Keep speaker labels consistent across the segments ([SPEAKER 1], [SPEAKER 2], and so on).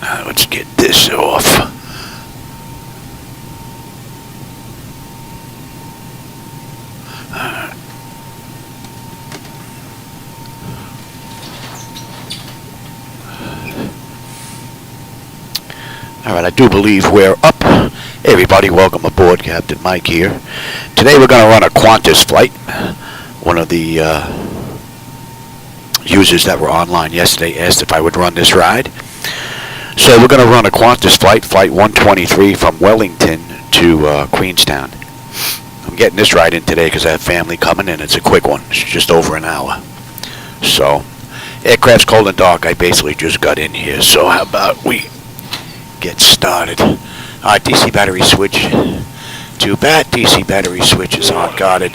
[SPEAKER 1] Let's get this off. Alright, I do believe we're up. Hey everybody, welcome aboard. Captain Mike here. Today we're going to run a Qantas flight. One of the users that were online yesterday asked if I would run this ride. So we're going to run a Qantas flight, Flight 123 from Wellington to Queenstown. I'm getting this ride in today because I have family coming and it's a quick one. It's just over an hour. So, aircraft's cold and dark. I basically just got in here. So how about we get started. Alright, DC battery switch to bat. DC battery switch is on guarded.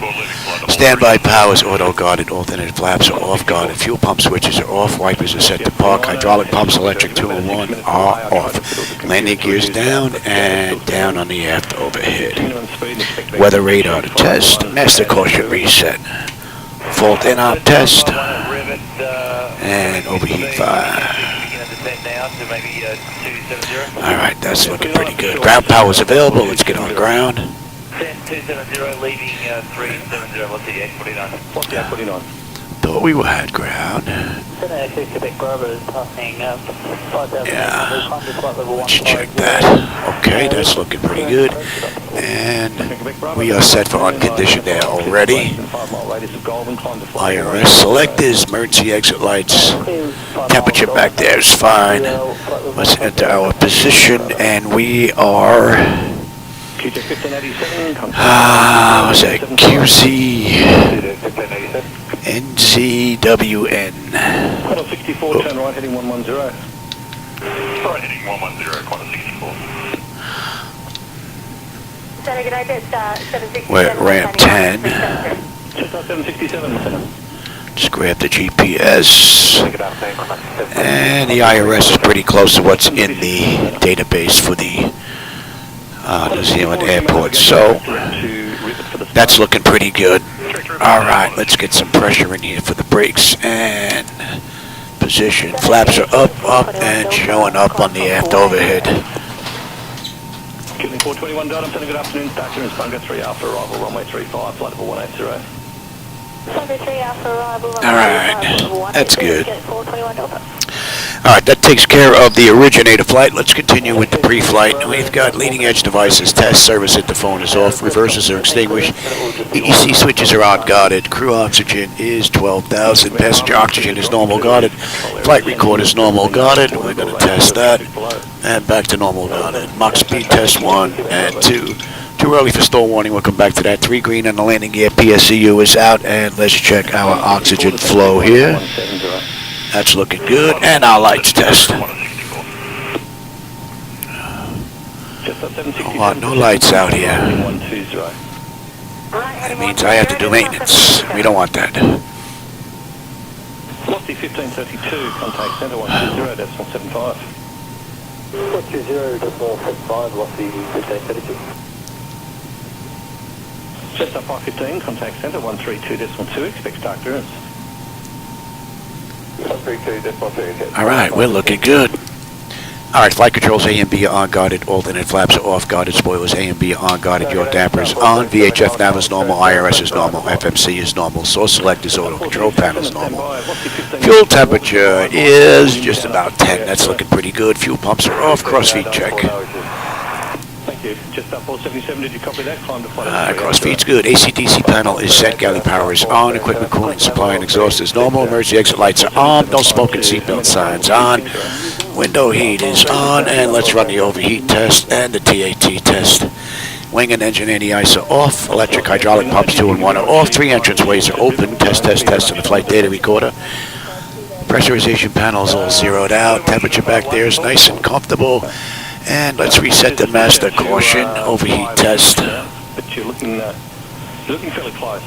[SPEAKER 1] Standby power is auto guarded. Alternate flaps are off guarded. Fuel pump switches are off. Wipers are set to park. Hydraulic pumps, electric 2 and 1 are off. Landing gears down and down on the aft overhead. Weather radar to test. Master caution reset. Fault in op test. And overheat fire. Alright, that's looking pretty good. Ground power is available. Let's get on ground.
[SPEAKER 2] 270 leaving 370. What's the eight putting on? What's the eight putting on?
[SPEAKER 1] Thought we had ground.
[SPEAKER 2] Yeah.
[SPEAKER 1] Let's check that. Okay, that's looking pretty good. And we are set for unconditioned air already. IRS selectors, emergency exit lights. Temperature back there is fine. Let's enter our position, and we are what's that? QZ NZWN.
[SPEAKER 2] 64, turn right, heading 110. Right, heading 110, Qantas 64.
[SPEAKER 1] We're at ramp 10.
[SPEAKER 2] 767.
[SPEAKER 1] Just grab the GPS. And the IRS is pretty close to what's in the database for the New Zealand airport. So that's looking pretty good. Alright, let's get some pressure in here for the brakes and position. Flaps are up, and showing up on the aft overhead.
[SPEAKER 2] Killing 421 Durham, good afternoon. Doctor is Bunker 3 Alpha arrival, runway 35, flight level 180.
[SPEAKER 1] Alright, that's good. Alright, that takes care of the originator flight. Let's continue with the pre-flight. We've got leading edge devices, test, service interphone is off, reversers are extinguished, EEC switches are on guarded, crew oxygen is 12,000, passenger oxygen is normal guarded, flight record is normal guarded. We're going to test that, and back to normal guarded. Mach speed test 1 and 2. Too early for stall warning, we'll come back to that. 3 green on the landing gear, PSCU is out, and let's check our oxygen flow here. That's looking good, and our lights test. Oh, no lights out here. That means I have to do maintenance. We don't want that.
[SPEAKER 2] Lofty 1532, contact centre 120.75. 120.75, Lofty 1532. Cessna 515, contact centre 132.2, expect dark clearance.
[SPEAKER 1] Alright, we're looking good. Alright, flight controls A and B are on guarded, alternate flaps are off guarded, spoilers A and B are on guarded, your dampers on, VHF nav is normal, IRS is normal, FMC is normal, source select is auto, control panel is normal. Fuel temperature is just about 10, that's looking pretty good. Fuel pumps are off, crossfeed check.
[SPEAKER 2] Thank you. Just up 477, did you copy that? Climb to flight.
[SPEAKER 1] Crossfeed's good. AC/DC panel is set. Galley power is on. Equipment cooling supply and exhaust is normal. Emergency exit lights are on. No smoking seatbelt signs on. Window heat is on. And let's run the overheat test and the TAT test. Wing and engine anti-ice are off. Electric hydraulic pumps 2 and 1 are off. 3 entrance ways are open. Test on the flight data recorder. Pressurization panel is all zeroed out. Temperature back there is nice and comfortable. And let's reset the master caution, overheat test.
[SPEAKER 2] But you're looking fairly close.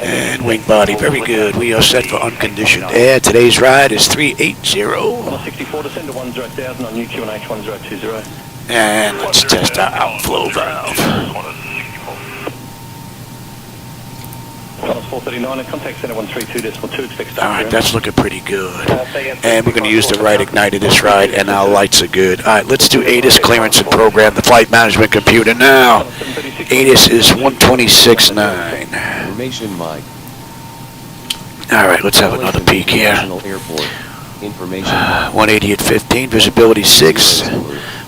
[SPEAKER 1] And wing body, very good. We are set for unconditioned air. Today's ride is 380.
[SPEAKER 2] 64, descend to 10,000 on UQNH 1020.
[SPEAKER 1] And let's test our outflow valve.
[SPEAKER 2] Qantas 439 and contact center 132.2, expect start.
[SPEAKER 1] Alright, that's looking pretty good. And we're going to use the right igniter this ride, and our lights are good. Alright, let's do ATIS clearance and program the flight management computer now. ATIS is 126.9.
[SPEAKER 3] Information mic.
[SPEAKER 1] Alright, let's have another peek here.
[SPEAKER 3] Airport. Information mic.
[SPEAKER 1] 180 at 15, visibility 6.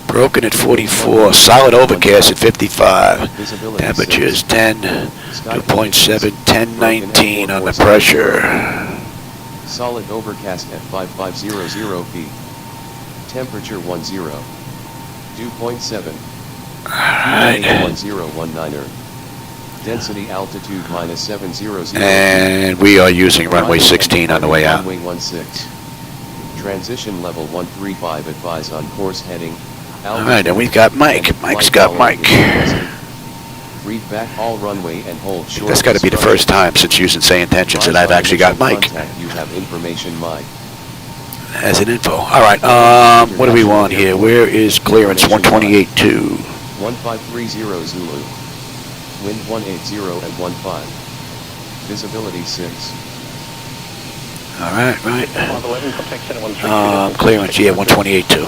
[SPEAKER 1] Broken at 44, solid overcast at 55. Temperatures 10, 2.7, 1019 on the pressure.
[SPEAKER 3] Solid overcast at 5500 feet. Temperature 10. 2.7.
[SPEAKER 1] Alright.
[SPEAKER 3] 1019er. Density altitude -700.
[SPEAKER 1] And we are using runway 16 on the way out.
[SPEAKER 3] Runway 16. Transition level 135 advise on course heading.
[SPEAKER 1] Alright, and we've got Mike. Mike's got Mike.
[SPEAKER 3] Read back all runway and hold short.
[SPEAKER 1] That's got to be the first time since using SayIntentions that I've actually got Mike
[SPEAKER 3] You have information Mike.
[SPEAKER 1] as an info. Alright, what do we want here? Where is clearance 128.2?
[SPEAKER 3] 1530 Zulu. Wind 180 and 15. Visibility 6.
[SPEAKER 1] Alright, right.
[SPEAKER 2] 511, contact center 132.
[SPEAKER 1] Clearance, yeah, 128.2.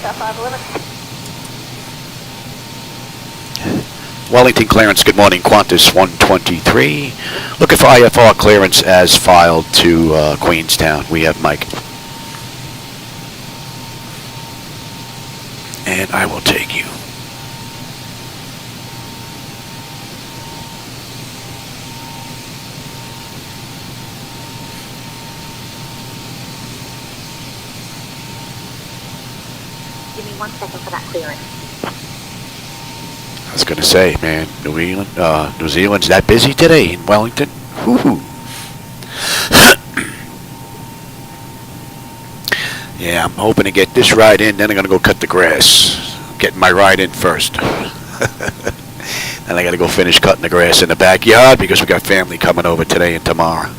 [SPEAKER 2] 511.
[SPEAKER 1] Wellington clearance, good morning, Qantas 123. Looking for IFR clearance as filed to Queenstown. We have Mike. And I will take you.
[SPEAKER 4] Give me 1 second for that clearance.
[SPEAKER 1] I was going to say, man, New Zealand's that busy today in Wellington. Woo-hoo. Yeah, I'm hoping to get this ride in, then I'm going to go cut the grass. Getting my ride in first. And I got to go finish cutting the grass in the backyard because we got family coming over today and tomorrow.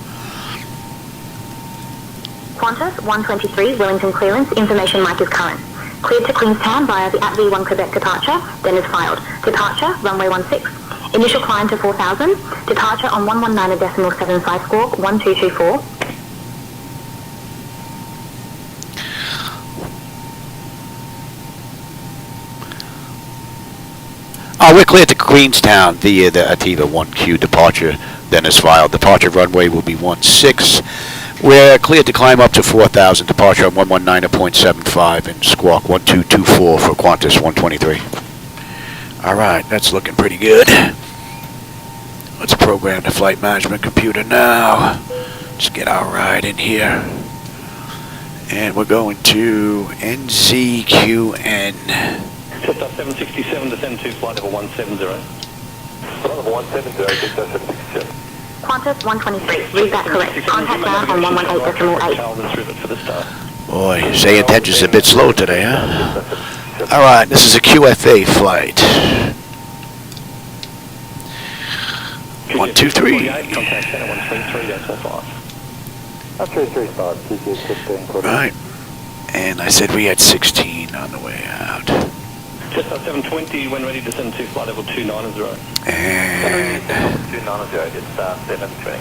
[SPEAKER 4] Qantas 123, Wellington clearance, information mic is current. Cleared to Queenstown via the @V1 Quebec departure, then is filed. Departure, runway 16. Initial climb to 4,000. Departure on 119.75 squawk, 1224.
[SPEAKER 1] We're cleared to Queenstown via the Ativa 1Q departure, then is filed. Departure runway will be 16. We're cleared to climb up to 4,000. Departure on 119.75 and squawk 1224 for Qantas 123. Alright, that's looking pretty good. Let's program the flight management computer now. Let's get our ride in here. And we're going to NZQN.
[SPEAKER 2] Just up 767, descend to flight level 170. Flight level 170, just 767.
[SPEAKER 4] Qantas 123, read that correct. Contact now on 118.8.
[SPEAKER 1] Boy, SayIntentions a bit slow today, huh? Alright, this is a QFA flight. 123.
[SPEAKER 2] Contact center 133.5.
[SPEAKER 5] 335,
[SPEAKER 1] Right. And I said we had 16 on the way out.
[SPEAKER 2] Just up 720, when ready, descend to flight level 290.
[SPEAKER 1] And
[SPEAKER 2] 290, just 720.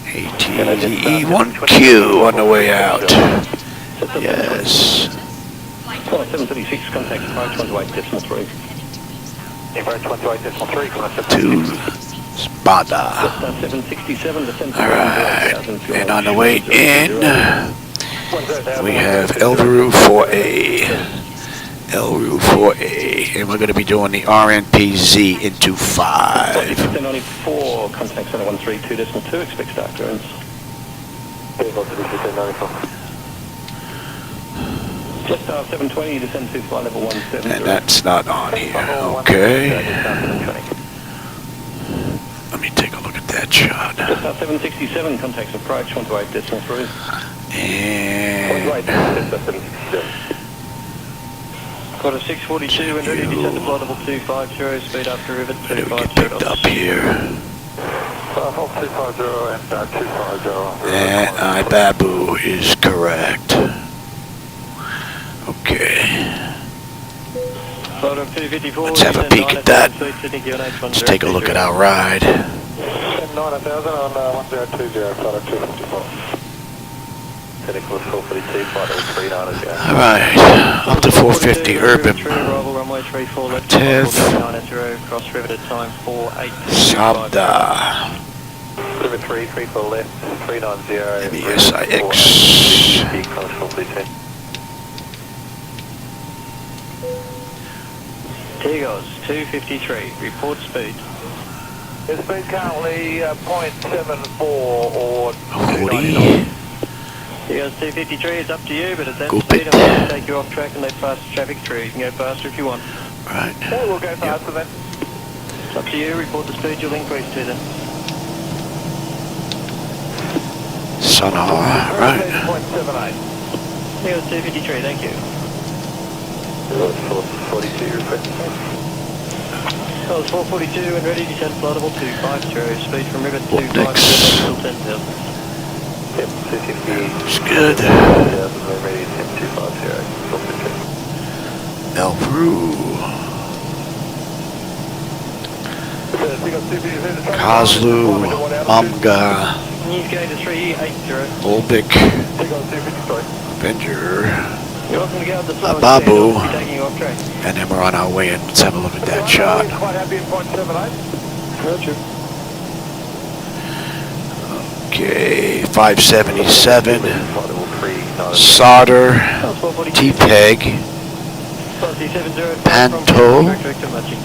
[SPEAKER 1] ATE1Q on the way out. Yes.
[SPEAKER 2] Flight 736, contact approach 128.3. Approach 128.3,
[SPEAKER 1] To Spada.
[SPEAKER 2] 767, descend to
[SPEAKER 1] Alright. And on the way in, we have Elveru 4A. Elveru 4A. And we're going to be doing the RNP-Z into 5.
[SPEAKER 2] 94, contact center 132.2, expect start clearance. Just 720, descend to flight level 170.
[SPEAKER 1] And that's not on here. Okay. Let me take a look at that shot.
[SPEAKER 2] Just 767, contacts approach 128.3.
[SPEAKER 1] And
[SPEAKER 2] Got a 642 and ready to descend to flight level 250, speed up to rivet
[SPEAKER 1] where do we get picked up here?
[SPEAKER 5] 250 and 250.
[SPEAKER 1] And Ibabu is correct. Okay. Let's have a peek at that. Let's take a look at our ride.
[SPEAKER 5] 9000 on 1020, flight of 254.
[SPEAKER 2] Technical 442, flight level 39 0.
[SPEAKER 1] Alright, up to 450 urban.
[SPEAKER 2] Runway 34 left,
[SPEAKER 1] Tev.
[SPEAKER 2] 90, cross rivet at time 48.
[SPEAKER 1] Sabda.
[SPEAKER 2] River 334 left, 390.
[SPEAKER 1] And the SIX.
[SPEAKER 2] Qantas 442. Tigos 253, report speed.
[SPEAKER 5] The speed currently 0.74 or
[SPEAKER 1] 40.
[SPEAKER 2] Tigos 253, it's up to you, but at that
[SPEAKER 1] Go
[SPEAKER 2] speed
[SPEAKER 1] bit.
[SPEAKER 2] I'm going to take you off track and let fast traffic through. You can go faster if you want.
[SPEAKER 1] Right.
[SPEAKER 5] Yeah, we'll go faster then.
[SPEAKER 2] It's up to you, report the speed you'll increase to then.
[SPEAKER 1] Sonar, right.
[SPEAKER 5] 0.78.
[SPEAKER 2] Tigos 253, thank you.
[SPEAKER 5] 42 request.
[SPEAKER 2] Well, it's 442 and ready, descent flight level 250, speed from rivet
[SPEAKER 1] What
[SPEAKER 2] 250
[SPEAKER 1] next?
[SPEAKER 2] until 10,000.
[SPEAKER 5] Yep, 250.
[SPEAKER 1] It's good.
[SPEAKER 5] Ready, 250.
[SPEAKER 1] El Peru. Kozlu, Amga,
[SPEAKER 2] News gate to 380.
[SPEAKER 1] Olbic, Avenger,
[SPEAKER 2] You're welcome to go up the floor.
[SPEAKER 1] Ababu.
[SPEAKER 2] We'll be taking you off track.
[SPEAKER 1] And then we're on our way in. Let's have a look at that shot.
[SPEAKER 5] Quite happy in 0.78. Roger.
[SPEAKER 1] Okay, 577,
[SPEAKER 2] Flight level 390.
[SPEAKER 1] solder,
[SPEAKER 2] Oh, 442.
[SPEAKER 1] T-peg,
[SPEAKER 2] Flight C70
[SPEAKER 1] Panto.
[SPEAKER 2] from Director Matching.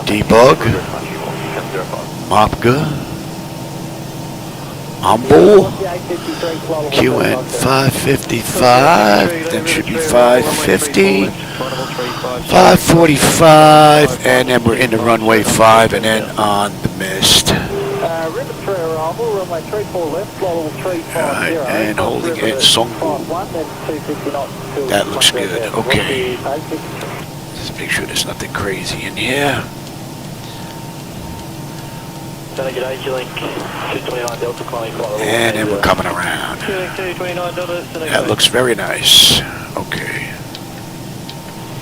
[SPEAKER 1] debug, Mopga, Humble, QN 555, then should be 550, 545, and then we're into runway 5 and then on the mist.
[SPEAKER 5] Rivet 3 arrival, runway 34 left, flight level 350.
[SPEAKER 1] Alright, and holding it, Songbu. That looks good, okay. Just make sure there's nothing crazy in here.
[SPEAKER 2] Delegate AG-Link 229 Delta climbing flight level.
[SPEAKER 1] And then we're coming around.
[SPEAKER 2] AG-Link 229 Delta.
[SPEAKER 1] That looks very nice. Okay,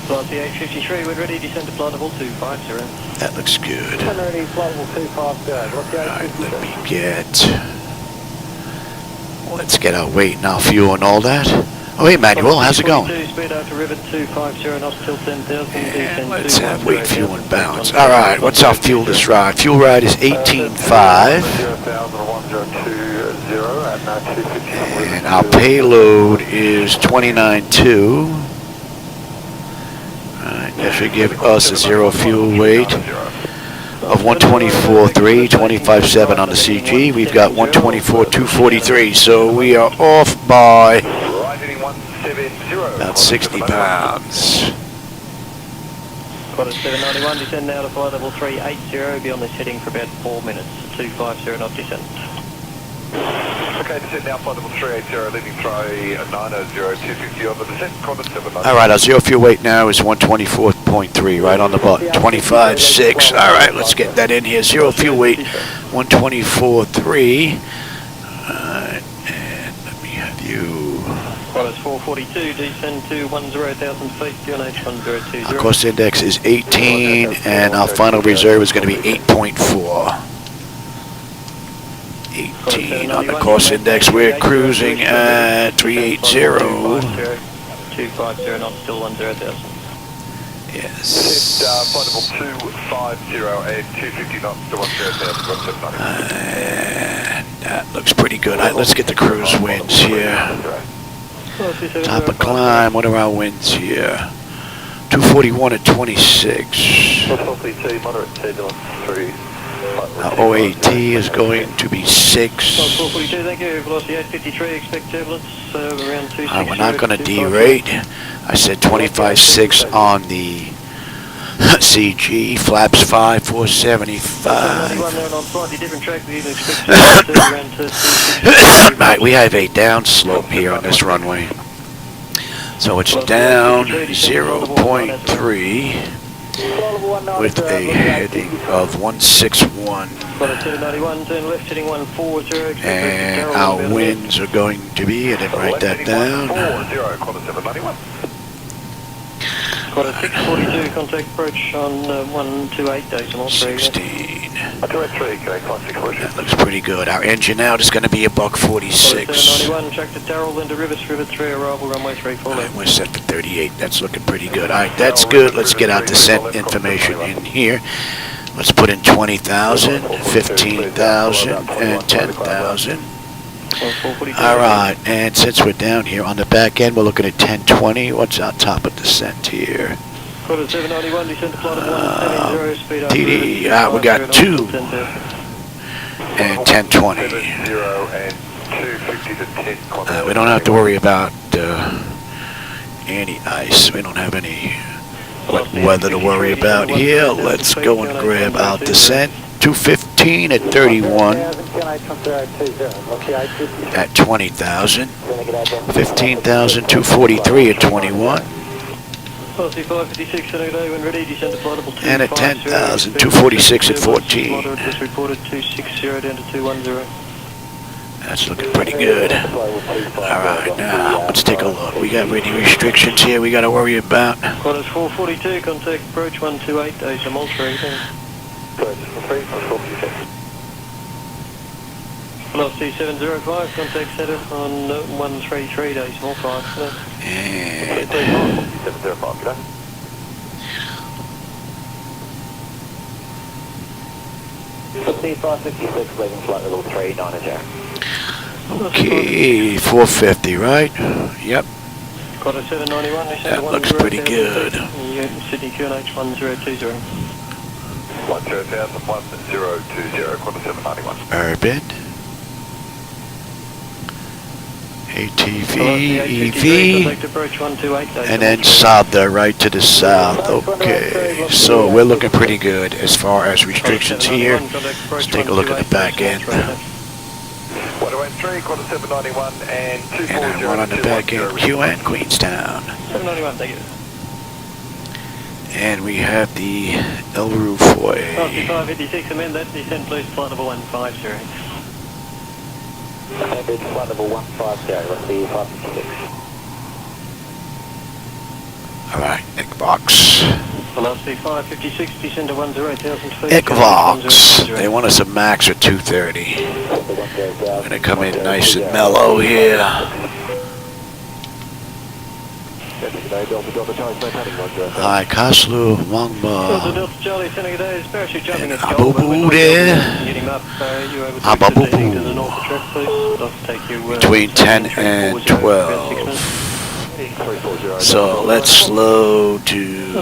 [SPEAKER 2] Flight CH53, we're ready, descend to flight level 250.
[SPEAKER 1] that looks good.
[SPEAKER 5] Ready, flight level 250.
[SPEAKER 1] Alright, let's get our weight and our fuel and all that. Oh, hey, Manuel, how's it going?
[SPEAKER 2] Speed out to rivet 250 knots till 10,000.
[SPEAKER 1] And let's have weight, fuel, and balance. Alright, what's our fuel this ride? Fuel ride is 18.5.
[SPEAKER 5] 0,120 at 250.
[SPEAKER 1] And our payload is 29.2. Alright, that should give us a zero fuel weight of 124.3, 25.7 on the CG. We've got 124.243, so we are off by about 60 pounds.
[SPEAKER 2] Qantas 791, descend now to flight level 380, be on this heading for about 4 minutes, 250 knot descent.
[SPEAKER 5] Okay, descent now, flight level 380, leading try 900, 250 on the descent, Qantas 791.
[SPEAKER 1] Alright, our zero fuel weight now is 124.3, right on the button. 25.6. Alright, let's get that in here. Zero fuel weight, 124.3. Alright, and let me have you.
[SPEAKER 2] Qantas 442, descend to 10,000 feet, QNH 1020.
[SPEAKER 1] Our course index is 18, and our final reserve is going to be 8.4. 18 on the course index. We're cruising at 380.
[SPEAKER 2] 250 knots, still 10,000.
[SPEAKER 1] Yes.
[SPEAKER 5] Flight level 250 and 250 knots to 10,000.
[SPEAKER 1] And that looks pretty good. Alright, let's get the cruise winds here. Top of climb. What are our winds here? 241 at 26.
[SPEAKER 2] 442, moderate turbulence through.
[SPEAKER 1] Our OAT is going to be 6.
[SPEAKER 2] 442, thank you. Velocity 853, expect turbulence around 260.
[SPEAKER 1] We're not going to derate. I said 25.6 on the CG. Flaps 5, 475.
[SPEAKER 2] On slightly different track, we even expect turbulence around 260.
[SPEAKER 1] Right, we have a down slope here on this runway. So it's down 0.3 with a heading of 161.
[SPEAKER 2] Turn left, heading 140.
[SPEAKER 1] And our winds are going to be, I didn't write that down.
[SPEAKER 2] Quad 642, contact approach on 128 decimal 3.
[SPEAKER 1] 16.
[SPEAKER 5] Direct 3, okay, classic push.
[SPEAKER 1] That looks pretty good. Our engine out is going to be a buck 46.
[SPEAKER 2] 791, track to Darrell, then to Rivers, River 3, arrival, runway 34
[SPEAKER 1] Alright,
[SPEAKER 2] left.
[SPEAKER 1] we're set for 38. That's looking pretty good. Alright, that's good. Let's get our descent information in here. Let's put in 20,000, 15,000, and 10,000. Alright, and since we're down here on the back end, we're looking at 1020. What's our top of descent here?
[SPEAKER 2] Quarter 791, descent to flight of 170, speed up.
[SPEAKER 1] TD, we got 2 and 1020.
[SPEAKER 5] 70 and 250 to 10.
[SPEAKER 1] We don't have to worry about any ice. We don't have any wet weather to worry about here. Let's go and grab our descent. 215 at 31 at 20,000. 15,000, 243 at 21. And at 10,000, 246 at 14. That's looking pretty good. Alright, now let's take a look. We got any restrictions here we got to worry about?
[SPEAKER 2] Qantas 442, contact approach 128, decimal 3. Velocity 705, contact status on 133, decimal 5.
[SPEAKER 1] And
[SPEAKER 5] 705, good day.
[SPEAKER 2] C556, leaving flight level 390.
[SPEAKER 1] okay, 450, right? Yep.
[SPEAKER 2] Qantas 791,
[SPEAKER 1] That looks pretty good.
[SPEAKER 2] Sydney QNH 1020.
[SPEAKER 5] 10,000, 1020, Qantas 791.
[SPEAKER 1] Urban. ATV, EV, and then Sada right to the south. Okay, so we're looking pretty good as far as restrictions here. Let's take a look at the back end.
[SPEAKER 5] 103, Qantas 791 and 240.
[SPEAKER 1] And I run on the back end, QN, Queenstown.
[SPEAKER 2] 791, thank you.
[SPEAKER 1] And we have the El Rufoy.
[SPEAKER 2] 556, amend that, descent please, flight level 150.
[SPEAKER 6] Cambridge, flight level 150, let's see 556.
[SPEAKER 1] Alright, Equvox.
[SPEAKER 2] Velocity 556, descend to 10,000 feet.
[SPEAKER 1] Equvox. They want us a max of 230. I'm gonna come in nice and mellow here. Hi, Kaslu, Mongba. And Abubu there. Abubu. Between 10 and 12. So let's slow to...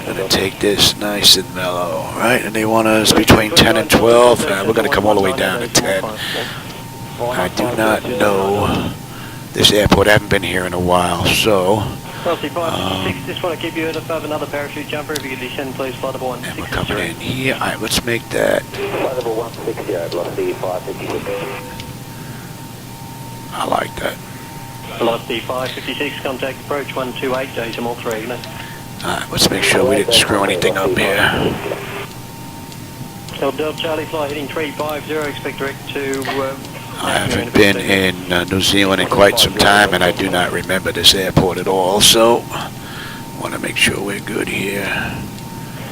[SPEAKER 1] Gonna take this nice and mellow, right? And they want us between 10 and 12. We're gonna come all the way down to 10. I do not know this airport. I haven't been here in a while, so...
[SPEAKER 2] just want to keep you above another parachute jumper. If you could descend, please, flight level 160.
[SPEAKER 1] And we're coming in here. Alright, let's make that...
[SPEAKER 6] Flight level 160, velocity 556.
[SPEAKER 1] I like that.
[SPEAKER 2] Velocity 556, contact approach 128, decimal 3.
[SPEAKER 1] Alright, let's make sure we didn't screw anything up here.
[SPEAKER 2] Delta Charlie flight heading 350, expect direct to...
[SPEAKER 1] I haven't been in New Zealand in quite some time, and I do not remember this airport at all, so want to make sure we're good here.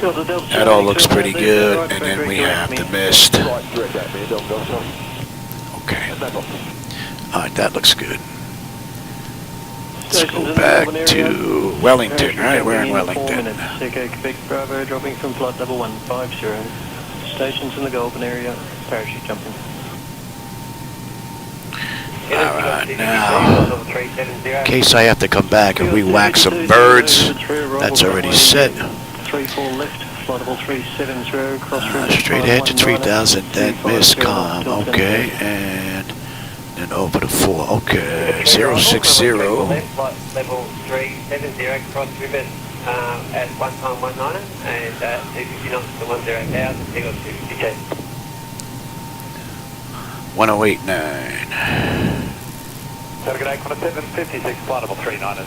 [SPEAKER 1] That all looks pretty good, and then we have the mist. Okay. Alright, that looks good. Let's go back to Wellington, right? We're in Wellington.
[SPEAKER 2] Okay, Quebec Bravo, dropping from flight level 150. Stations in the Goulburn area, parachute jumping.
[SPEAKER 1] Alright, now, in case I have to come back and re-whack some birds, that's already set.
[SPEAKER 2] 34 left, flight level 370, cross
[SPEAKER 1] Straight ahead to 3,000, then miscom, okay, and then over to 4, okay, 060.
[SPEAKER 6] Flight level 370, cross river at 1:19 and 250 knots to 10,000, take off 250.
[SPEAKER 1] 1089.
[SPEAKER 5] Good day, Qantas 756, flight level 390.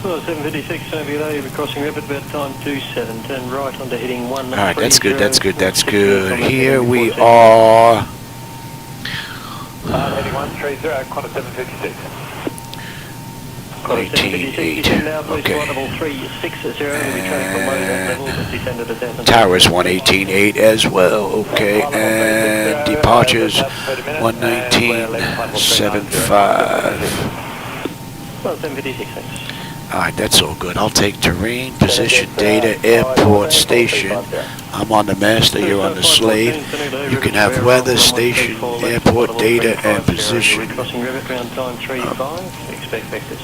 [SPEAKER 2] 756, below, you'll be crossing rapid about time 27, turn right onto heading 1.
[SPEAKER 1] Alright, that's good, that's good, that's good. Here we are.
[SPEAKER 5] Heading 130, Qantas 756.
[SPEAKER 1] 18.8. Okay.
[SPEAKER 2] Level 360, we'll be training below that level, but descend at 1,000.
[SPEAKER 1] Tower's 118.8 as well. Okay, and departures 119.75.
[SPEAKER 2] Well, 756, thanks.
[SPEAKER 1] Alright, that's all good. I'll take terrain, position, data, airport, station. I'm on the master, you're on the slave. You can have weather, station, airport, data, and position.
[SPEAKER 2] Crossing river, ground time 35, expect vectors.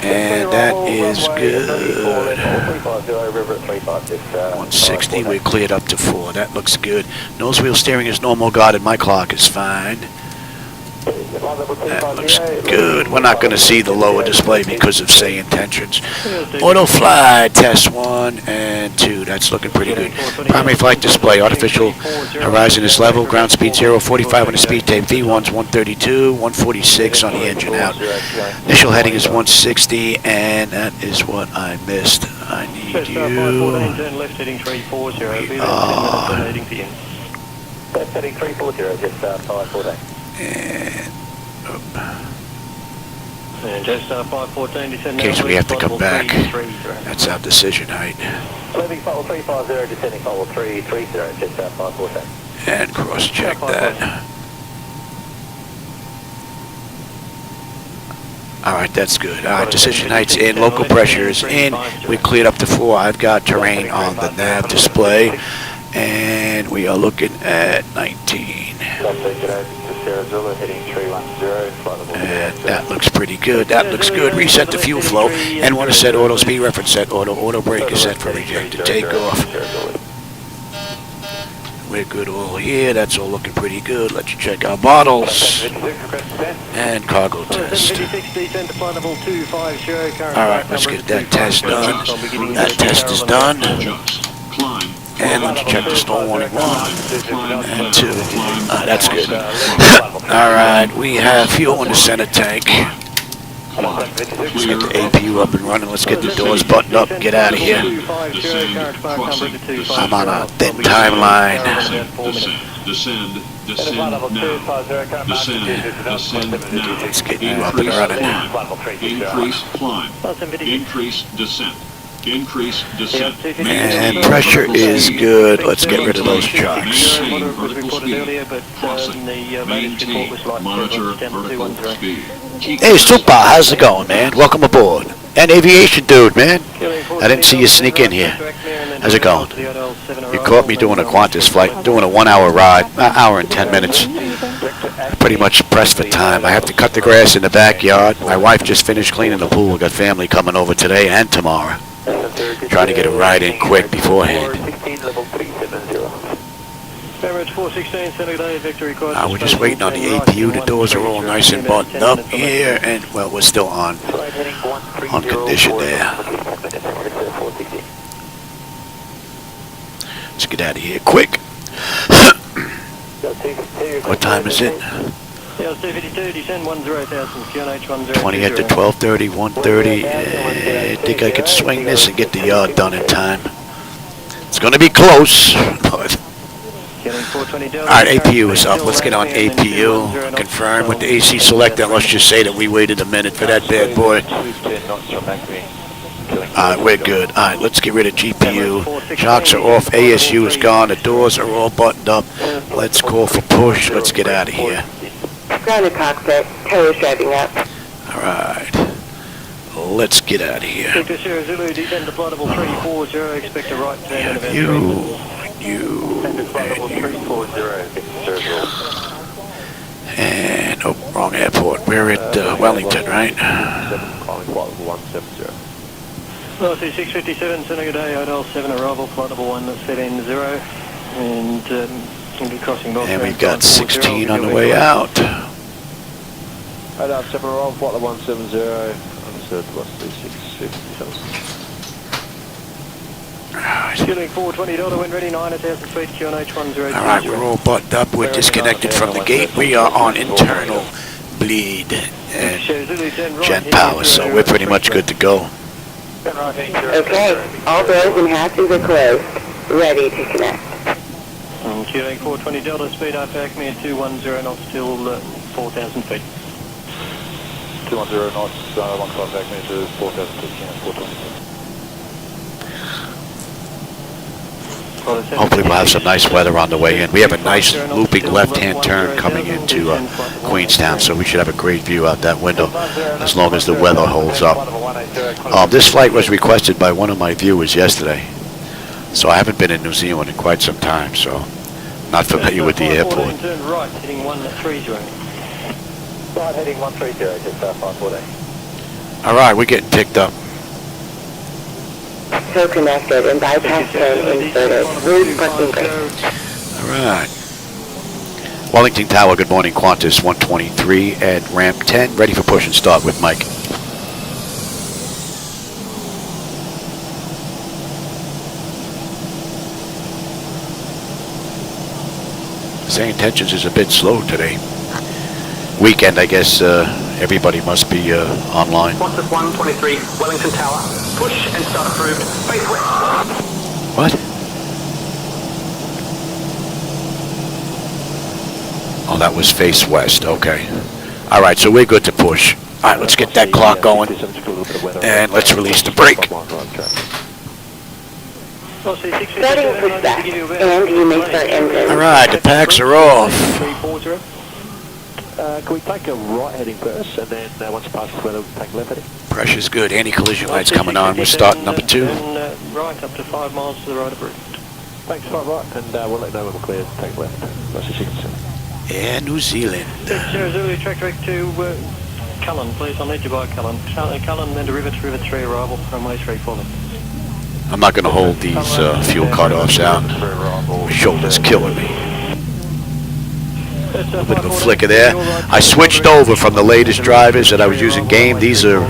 [SPEAKER 1] And that is good. 160, we cleared up to 4. That looks good. Nose wheel steering is normal guided. My clock is fine. That looks good. We're not going to see the lower display because of SayIntentions. Auto fly, test 1 and 2. That's looking pretty good. Primary flight display, artificial horizon is level, ground speed 0, 45 on the speed tape, V1's 132, 146 on the engine out. Initial heading is 160, and that is what I missed. I need you.
[SPEAKER 2] Turn left heading 340, be there 10 minutes heading PM.
[SPEAKER 5] Left heading 340, just 514.
[SPEAKER 2] And just 514, descend
[SPEAKER 1] in case we have to come back.
[SPEAKER 2] 330.
[SPEAKER 1] That's our decision height.
[SPEAKER 5] Leaving Fowl 350, descending Fowl 330, just 514.
[SPEAKER 1] And cross check that. Alright, that's good. Alright, decision height's in, local pressure is in. We cleared up to 4. I've got terrain on the nav display. And we are looking at 19. And that looks pretty good. That looks good. Reset the fuel flow. N1 is set auto, speed reference set auto, auto brake is set for rejected takeoff. We're good all here. That's all looking pretty good. Let's check our bottles. And cargo test. Alright, let's get that test done. That test is done. And let's check the stall warning 1 and 2. That's good. Alright, we have fuel in the center tank. Let's get the APU up and running. Let's get the doors buttoned up and get out of here. I'm on a thin timeline.
[SPEAKER 7] Descend now. Descend now.
[SPEAKER 1] Let's get you up and running.
[SPEAKER 7] Increase climb. Increase descent. Increase descent.
[SPEAKER 1] And pressure is good. Let's get rid of those chocks.
[SPEAKER 7] Maintain vertical speed. Crossing. Maintain. Monitor vertical speed.
[SPEAKER 1] Hey, Super, how's it going, man? Welcome aboard. And aviation dude, man. I didn't see you sneak in here. How's it going? You caught me doing a Qantas flight, doing a 1-hour ride, an hour and 10 minutes. Pretty much pressed for time. I have to cut the grass in the backyard. My wife just finished cleaning the pool. We got family coming over today and tomorrow. Trying to get a ride in quick beforehand. We're just waiting on the APU. The doors are all nice and buttoned up here, and well, we're still on condition there. Let's get out of here quick. What time is it? 20 after 12:30, 1:30. I think I could swing this and get the yard done in time. It's going to be close, but... Alright, APU is up. Let's get on APU. Confirm with the AC selector. Let's just say that we waited a minute for that bad boy. Alright, we're good. Alright, let's get rid of GPU. Shocks are off. ASU is gone. The doors are all buttoned up. Let's call for push. Let's get out of here.
[SPEAKER 8] Grounded Cockpit. Tower's driving up.
[SPEAKER 1] Alright. Let's get out of here. And oh, wrong airport. We're at Wellington, right?
[SPEAKER 2] 657, Senegal Day, Hotel 7 arrival, flight level 1, that's set in 0. And we'll be crossing North.
[SPEAKER 1] And we've got 16 on the way out.
[SPEAKER 5] Hotel 7 arrival, flight level 170. Understood, plus 3650.
[SPEAKER 2] Shielding 420 Delta, wind ready, 9,000 feet, QNH 1020.
[SPEAKER 1] Alright, we're all buttoned up. We're disconnected from the gate. We are on internal bleed and jet power, so we're pretty much good to go.
[SPEAKER 8] Okay, all doors and hatches are closed. Ready to connect.
[SPEAKER 2] QNH 420 Delta, speed up, Acme at 210 knots till 4,000 feet.
[SPEAKER 5] 210 knots, 1 contact meters, 4,015 and 426.
[SPEAKER 1] Hopefully we'll have some nice weather on the way in. We have a nice looping left-hand turn coming into Queenstown, so we should have a great view out that window as long as the weather holds up. This flight was requested by one of my viewers yesterday, so I haven't been in New Zealand in quite some time, so not familiar with the airport.
[SPEAKER 2] Turn right, heading 130.
[SPEAKER 5] Right, heading 130, just 514.
[SPEAKER 1] All right, we're getting picked up.
[SPEAKER 8] So connected and bypass turn inserted. Route parking brake.
[SPEAKER 1] All right. Wellington Tower, good morning. Qantas 123 at ramp 10, ready for push and start with Mike. SayIntentions is a bit slow today. Weekend, I guess everybody must be online.
[SPEAKER 2] Qantas 123, Wellington Tower. Push and start approved. Face west.
[SPEAKER 1] What? Oh, that was face west. Okay. All right, so we're good to push. All right, let's get that clock going, and let's release the brake.
[SPEAKER 8] Starting pushback, and you may start engine.
[SPEAKER 1] All right, the packs are off.
[SPEAKER 2] Can we take a right heading first, and then once it passes weather, we'll take a left heading?
[SPEAKER 1] Pressure's good. Anti-collision lights coming on. We're starting number 2.
[SPEAKER 2] And right up to 5 miles to the right of route. Thanks, 5 right, and we'll let you know when we're clear to take left. That's the 6.
[SPEAKER 1] Air New Zealand.
[SPEAKER 2] Sierra Zulu, track direct to Cullen, please. I'll need you by Cullen. Cullen, then to River 3 arrival, runway 34.
[SPEAKER 1] I'm not going to hold these fuel cutoffs out. My shoulder's killing me. A bit of a flicker there. I switched over from the latest drivers that I was using game. These are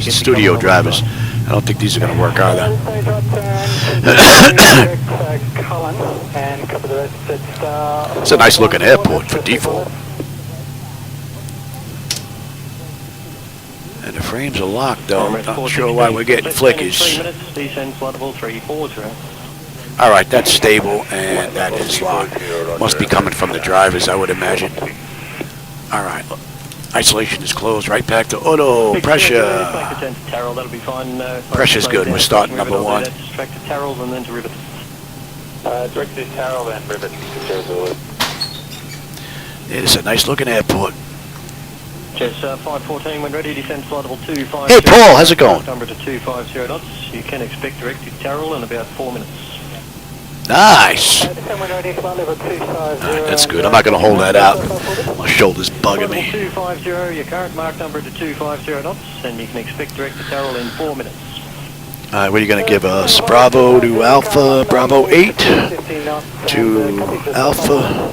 [SPEAKER 1] studio drivers. I don't think these are going to work either. It's a nice looking airport for default. And the frames are locked though. I'm not sure why we're getting flickies. Alright, that's stable and that is locked. Must be coming from the drivers, I would imagine. Alright, isolation is closed. Right back to auto. Pressure. Pressure's good. We're starting number 1.
[SPEAKER 2] Direct to Tarrell and then to Rivet.
[SPEAKER 5] Direct to Tarrell and Rivet.
[SPEAKER 1] It is a nice looking airport.
[SPEAKER 2] Jess 514, when ready, descend flight level 250.
[SPEAKER 1] Hey Paul, how's it going?
[SPEAKER 2] Number to 250 knots. You can expect direct to Tarrell in about 4 minutes.
[SPEAKER 1] Nice. Alright, that's good. I'm not going to hold that out. My shoulder's bugging me.
[SPEAKER 2] 250, your current mark number to 250 knots, and you can expect direct to Tarrell in 4 minutes.
[SPEAKER 1] Alright, what are you going to give us? Bravo to Alpha, Bravo 8 to Alpha,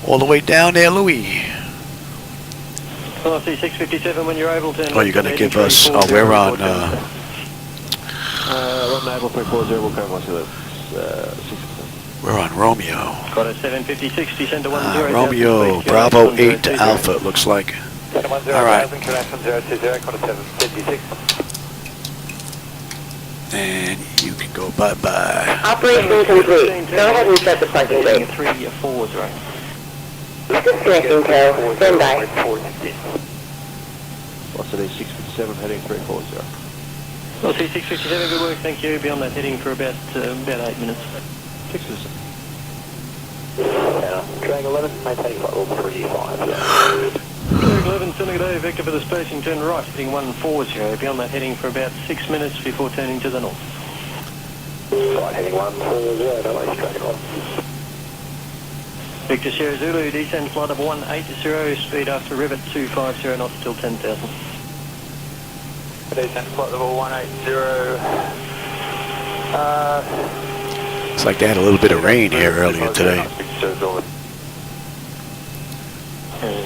[SPEAKER 1] all the way down there, Louis.
[SPEAKER 2] Velocity 657 when you're able to.
[SPEAKER 1] Oh, you're going to give us, oh, we're on, we're on Romeo.
[SPEAKER 2] Got a 756, descend to 10.
[SPEAKER 1] Romeo, Bravo 8 to Alpha, it looks like. Alright. And you can go bye-bye.
[SPEAKER 8] Operation complete. Go ahead and set the parking brake.
[SPEAKER 2] 3 4s, right?
[SPEAKER 8] Disconnecting tail. Stand by.
[SPEAKER 2] Velocity 657 heading 340. Velocity 657, good work, thank you. Be on that heading for about 8 minutes. 657.
[SPEAKER 5] Drag 11, maintain flight level 35.
[SPEAKER 2] Drag 11, sending a day, vector for the spacing, turn right, heading 140. Be on that heading for about 6 minutes before turning to the north.
[SPEAKER 5] Right, heading 140, don't waste drag 11.
[SPEAKER 2] Victor Sierra Zulu, descend flight level 180, speed after Rivet 250 knots till 10,000.
[SPEAKER 5] Descend flight level 180.
[SPEAKER 1] It's like they had a little bit of rain here earlier today.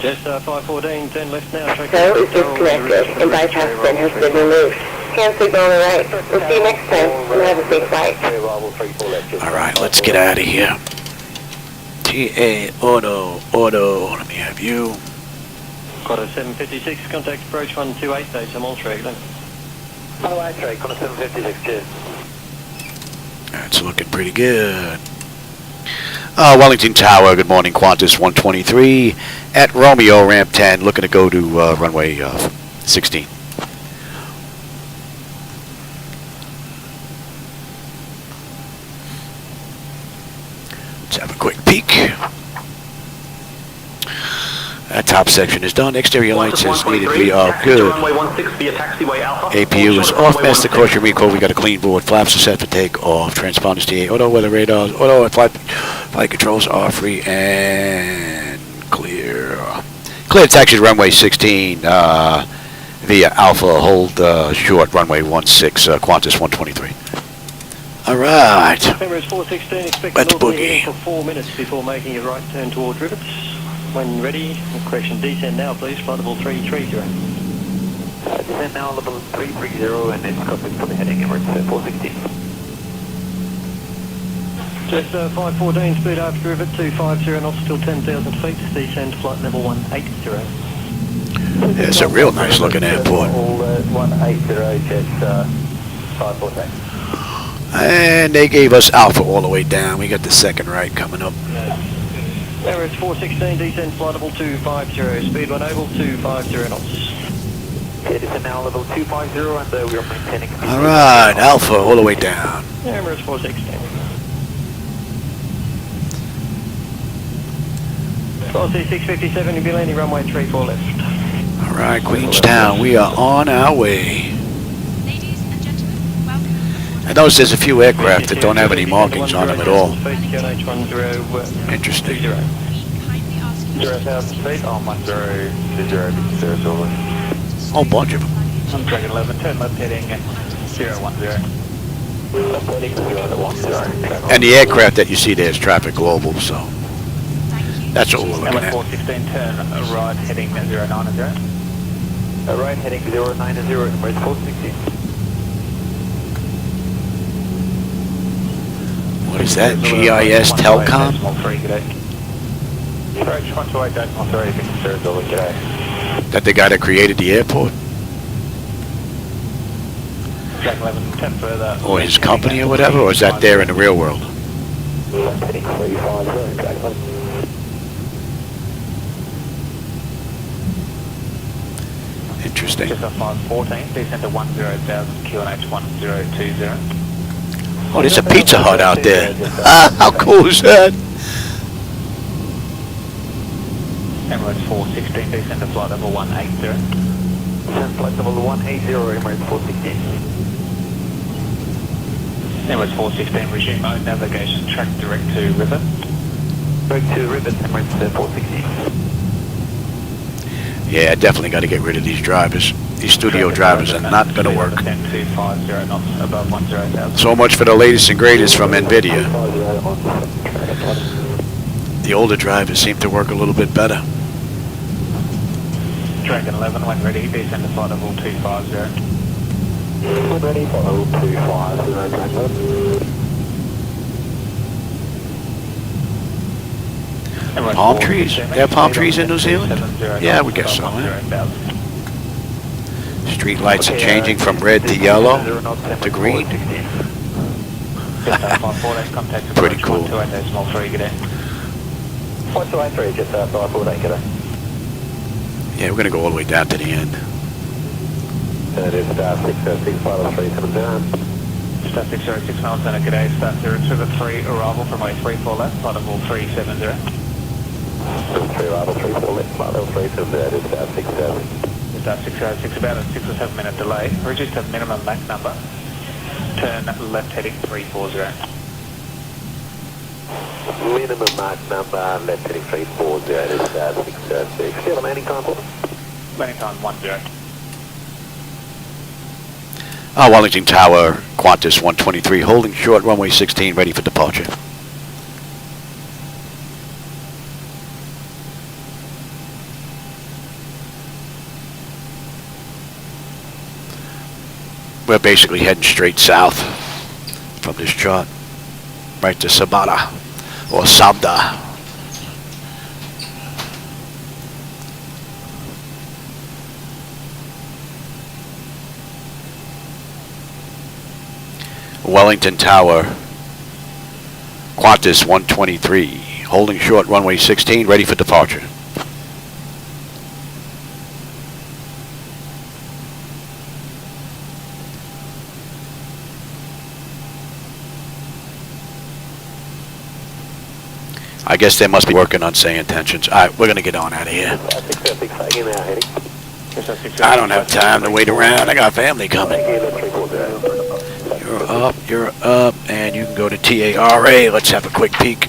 [SPEAKER 2] Just 514, turn left now.
[SPEAKER 8] Tail is disconnected and bypass bin has been removed. Hand signal on the right. We'll see you next time and have a safe flight.
[SPEAKER 1] Alright, let's get out of here. TA, auto, let me have you.
[SPEAKER 2] Got a 756, contact approach 128, days, I'm all trade.
[SPEAKER 5] 108, on a 756, cheers.
[SPEAKER 1] That's looking pretty good. Wellington Tower, good morning, Qantas 123 at Romeo, ramp 10, looking to go to runway 16. Let's have a quick peek. That top section is done. Exterior lights as needed. We are good. APU is off. Master caution recall. We got a clean board. Flaps are set for takeoff. Transponders TA. Auto weather radars. Auto flight controls are free and clear. Clear taxi runway 16 via Alpha. Hold short runway 16. Qantas 123. All right.
[SPEAKER 2] Emirates 416. Expect
[SPEAKER 1] Let's
[SPEAKER 2] northerly
[SPEAKER 1] boogie.
[SPEAKER 2] heading for 4 minutes before making a right turn toward rivets. When ready, correction, descend now please, flight level 330.
[SPEAKER 6] Descend now, level 330, and then Cockpit for the heading, Emirates 416.
[SPEAKER 2] Just 514, speed after rivet, 250 knots, still 10,000 feet, descend flight level 180.
[SPEAKER 1] Yeah, it's a real nice looking airport.
[SPEAKER 6] 180, Jets 514.
[SPEAKER 1] And they gave us Alpha all the way down. We got the second right coming up.
[SPEAKER 2] Emirates 416, descend flight level 250, speed 1 oval, 250 knots.
[SPEAKER 6] Yeah, descend now, level 250, and we are maintaining...
[SPEAKER 1] All right, Alpha all the way down.
[SPEAKER 2] Emirates 416. Aussie 657, you'll be landing runway 34 left.
[SPEAKER 1] All right, Queenstown, we are on our way.
[SPEAKER 9] Ladies and gentlemen, welcome.
[SPEAKER 1] I notice there's a few aircraft that don't have any markings on them at all. Interesting.
[SPEAKER 6] 0,000 feet on 1020,
[SPEAKER 1] Whole bunch of them.
[SPEAKER 6] I'm Dragon 11, turn left heading 010. Left heading 010.
[SPEAKER 1] And the aircraft that you see there is Traffic Global, so that's what we're looking at.
[SPEAKER 6] 416, turn right heading 090. Right heading 090, Emirates 416.
[SPEAKER 1] What is that? GIS Telcom? That the guy that created the airport? Or his company or whatever? Or is that there in the real world? Interesting.
[SPEAKER 6] Just off 514, descend to 10,000, QNH 1020.
[SPEAKER 1] Oh, there's a Pizza Hut out there. How cool is that?
[SPEAKER 6] Emirates 416, descend to flight level 180. Descend flight level 180, Emirates 416. Emirates 416, resume mode, navigation, track direct to river. Direct to river, Emirates 416.
[SPEAKER 1] Yeah, definitely got to get rid of these drivers. These studio drivers are not going to work. So much for the latest and greatest from NVIDIA. The older drivers seem to work a little bit better.
[SPEAKER 6] Dragon 11, when ready, descend to flight level 250. When ready, flight level 250, Dragon 11.
[SPEAKER 1] Palm trees? There are palm trees in New Zealand? Yeah, I would guess so. Street lights are changing from red to yellow to green. Pretty cool. Yeah, we're going to go all the way down to the end.
[SPEAKER 6] That is star 606, flight level 370. Star 606, miles down, good day, star 023, arrival from way 34 left, flight level 370. 3 arrival, 34 left, flight level 370, that is star 606. Star 606, about a 6 or 7 minute delay, register minimum Mach number, turn left heading 340. Minimum Mach number, left heading 340, that is star 606. Still a landing time, please? Landing time 10.
[SPEAKER 1] Wellington Tower, Qantas 123, holding short, runway 16, ready for departure. We're basically heading straight south from this chart, right to Sabada, or Sabda. Wellington Tower, Qantas 123. Holding short, runway 16, ready for departure. I guess they must be working on SayIntentions. All right, we're going to get on out of here. I don't have time to wait around. I got family coming. You're up, and you can go to TARA. Let's have a quick peek.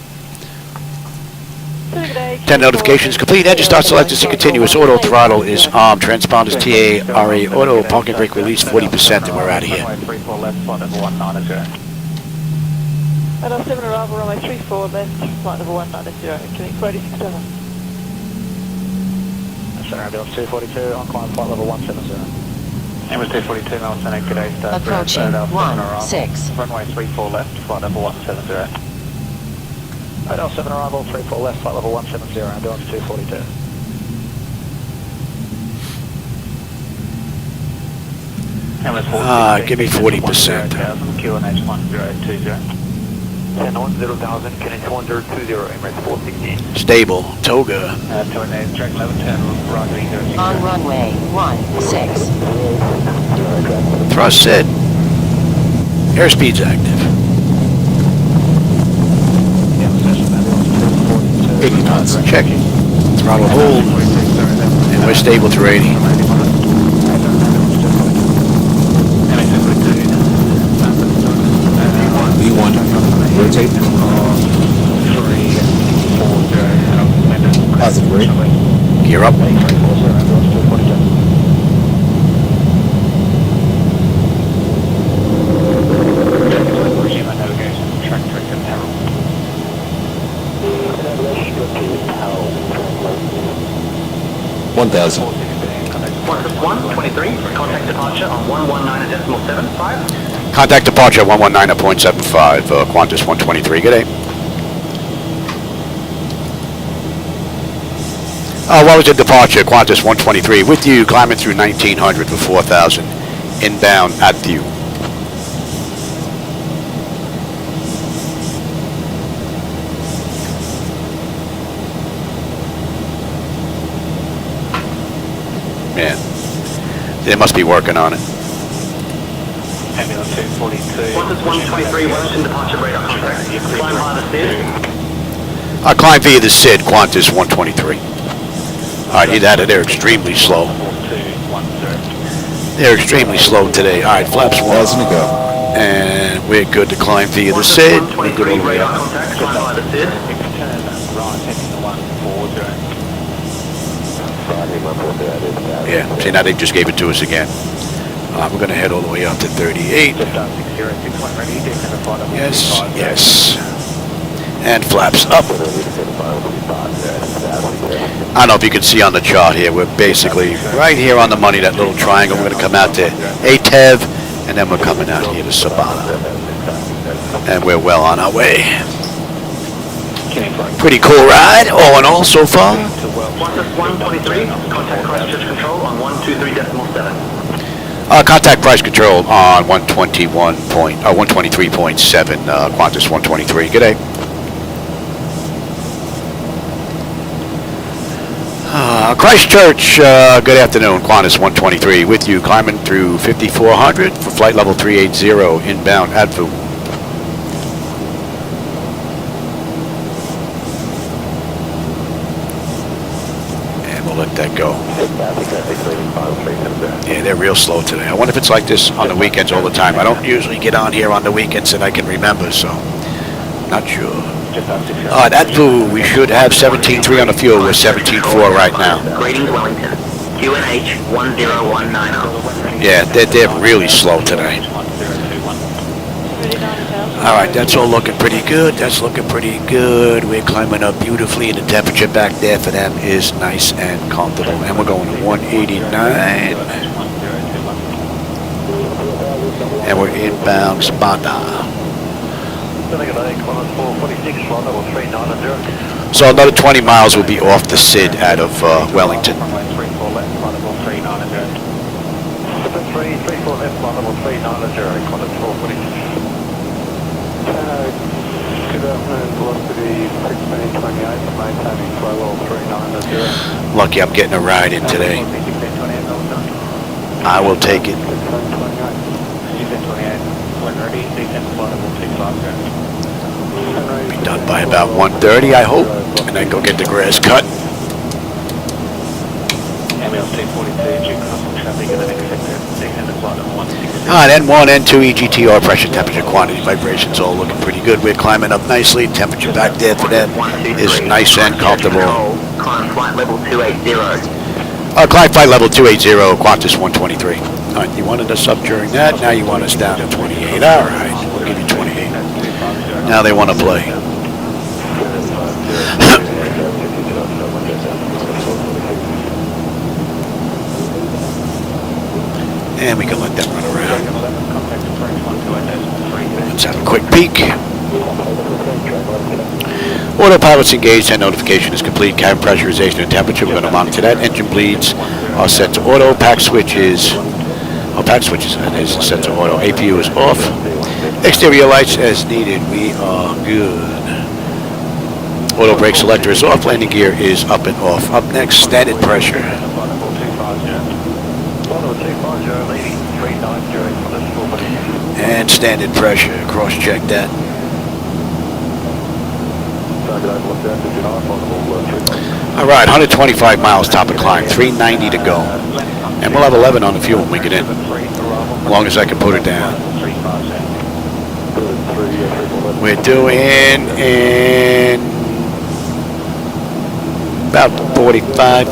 [SPEAKER 1] 10 notifications complete. Engine start selected to continuous. Auto throttle is armed. Transponders TARA auto. Parking brake release 40%, and we're out of here.
[SPEAKER 10] Hello, 7 arrival, runway 34 left, flight level 190, connect 467.
[SPEAKER 6] Center ambulance 242, on climb flight level 170. Ambulance 242, Melton, good day, start.
[SPEAKER 11] Approaching 16.
[SPEAKER 6] Runway 34 left, flight level 170. Hotel 7 arrival, 34 left, flight level 170, ambulance 242.
[SPEAKER 1] Give me 40%.
[SPEAKER 6] QNH 1020.
[SPEAKER 5] 10-10,000, Kennedy 1020, Emirates 416.
[SPEAKER 1] Stable. Toga.
[SPEAKER 6] Track 11, turn right.
[SPEAKER 11] On runway 16.
[SPEAKER 1] Thrust set. Airspeed's active. 80 knots. Check. Throttle hold. And we're stable through 80.
[SPEAKER 12] V1. Rotate. Positive rate.
[SPEAKER 1] Gear up.
[SPEAKER 6] Track
[SPEAKER 12] 1,000.
[SPEAKER 13] 123, contact departure on 119.75.
[SPEAKER 1] Contact departure 119.75, Qantas 123, good day. What was the departure, Qantas 123, with you, climbing through 1900 for 4,000, inbound at view. Man, they must be working on it.
[SPEAKER 6] Ambulance 242.
[SPEAKER 13] Qantas 123, Wellington departure radar contact. Climb via the SID.
[SPEAKER 1] Climb via the SID, Qantas 123. Alright, either that or they're extremely slow. They're extremely slow today. Alright, flaps
[SPEAKER 12] 1,000 to go.
[SPEAKER 1] And we're good to climb via the SID. We're good over there.
[SPEAKER 13] Contact, climb via the SID.
[SPEAKER 1] Yeah, see now they just gave it to us again. We're going to head all the way up to 38. Yes, yes. And flaps up. I don't know if you can see on the chart here, we're basically right here on the money, that little triangle. We're going to come out to ATEV, and then we're coming out here to Sabana. And we're well on our way. Pretty cool ride, all in all so far.
[SPEAKER 13] Qantas 123, contact Christchurch control on 123.7.
[SPEAKER 1] Contact price control on 123.7, Qantas 123. Good day. Christchurch, good afternoon. Qantas 123 with you, climbing through 5400 for flight level 380 inbound Adfu. And we'll let that go. Yeah, they're real slow today. I wonder if it's like this on the weekends all the time. I don't usually get on here on the weekends that I can remember, so not sure. Adfu, we should have 17.3 on the fuel. We're 17.4 right now.
[SPEAKER 13] Greetings, Wellington. QNH 10190.
[SPEAKER 1] Yeah, they're really slow today. Alright, that's all looking pretty good. That's looking pretty good. We're climbing up beautifully, and the temperature back there for them is nice and comfortable. And we're going to 189. And we're inbound Spada. So another 20 miles will be off the SID out of Wellington.
[SPEAKER 5] Good afternoon, velocity 1620.
[SPEAKER 1] Lucky I'm getting a ride in today. I will take it. Be done by about 1:30, I hope, and then go get the grass cut. Alright, N1, N2, EGTR, pressure, temperature, quantity, vibrations, all looking pretty good. We're climbing up nicely. Temperature back there for them is nice and comfortable.
[SPEAKER 13] Climb flight level 280.
[SPEAKER 1] Climb flight level 280, Qantas 123. Alright, you wanted us up during that, now you want us down to 28. Alright, we'll give you 28. Now they want to play. And we can let them run around. Let's have a quick peek. Autopilot's engaged and notification is complete. Cabin pressurization and temperature, we're going to monitor that. Engine bleeds are set to auto. Pack switches, pack switches is set to auto. APU is off. Exterior lights as needed. We are good. Auto brake selector is off. Landing gear is up and off. Up next, standard pressure. And standard pressure. Cross-check that. Alright, 125 miles top of climb. 390 to go. And we'll have 11 on the fuel when we get in. As long as I can put it down. We're doing in about 45.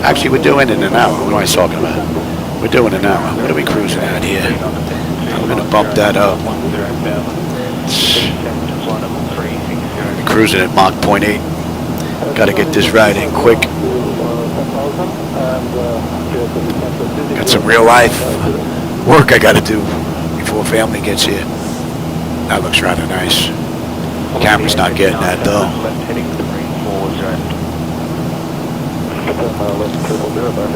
[SPEAKER 1] Actually, we're doing in an hour. What am I talking about? We're doing an hour. What are we cruising out here? I'm going to bump that up. We're cruising at Mach 0.8. Got to get this ride in quick. Got some real life work I got to do before family gets here. That looks rather nice. Camera's not getting that though.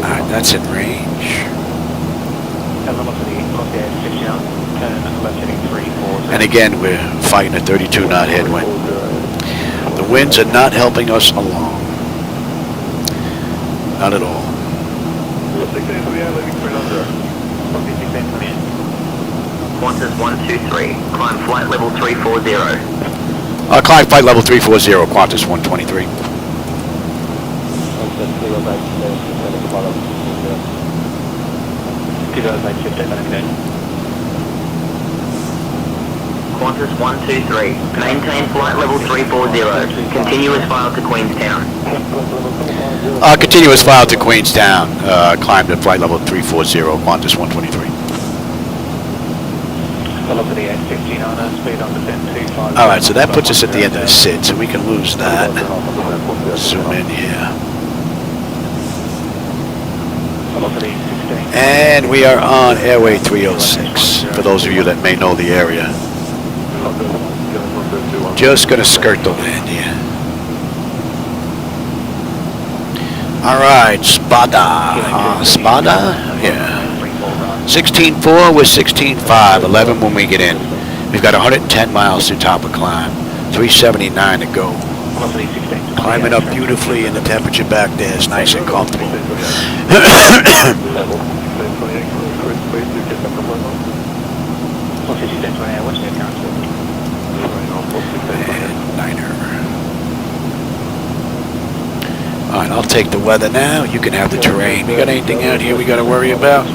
[SPEAKER 1] Alright, that's in range. And again, we're fighting a 32 knot headwind. The winds are not helping us along. Not at all.
[SPEAKER 13] Qantas 123, climb flight level 340.
[SPEAKER 1] Climb flight level 340, Qantas 123.
[SPEAKER 13] Qantas 123, maintain flight level 340, continuous file to Queenstown.
[SPEAKER 1] Continuous file to Queenstown, climb to flight level 340, Qantas 123. Alright, so that puts us at the end of the sit, so we can lose that. Zoom in here. And we are on Airway 306, for those of you that may know the area. Just going to skirt the land here. Alright, Spada. Spada? Yeah. 16.4 with 16.5, 11 when we get in. We've got 110 miles to top of climb, 379 to go. Climbing up beautifully, and the temperature back there is nice and comfortable. Alright, I'll take the weather now. You can have the terrain. We got anything out here we got to worry about?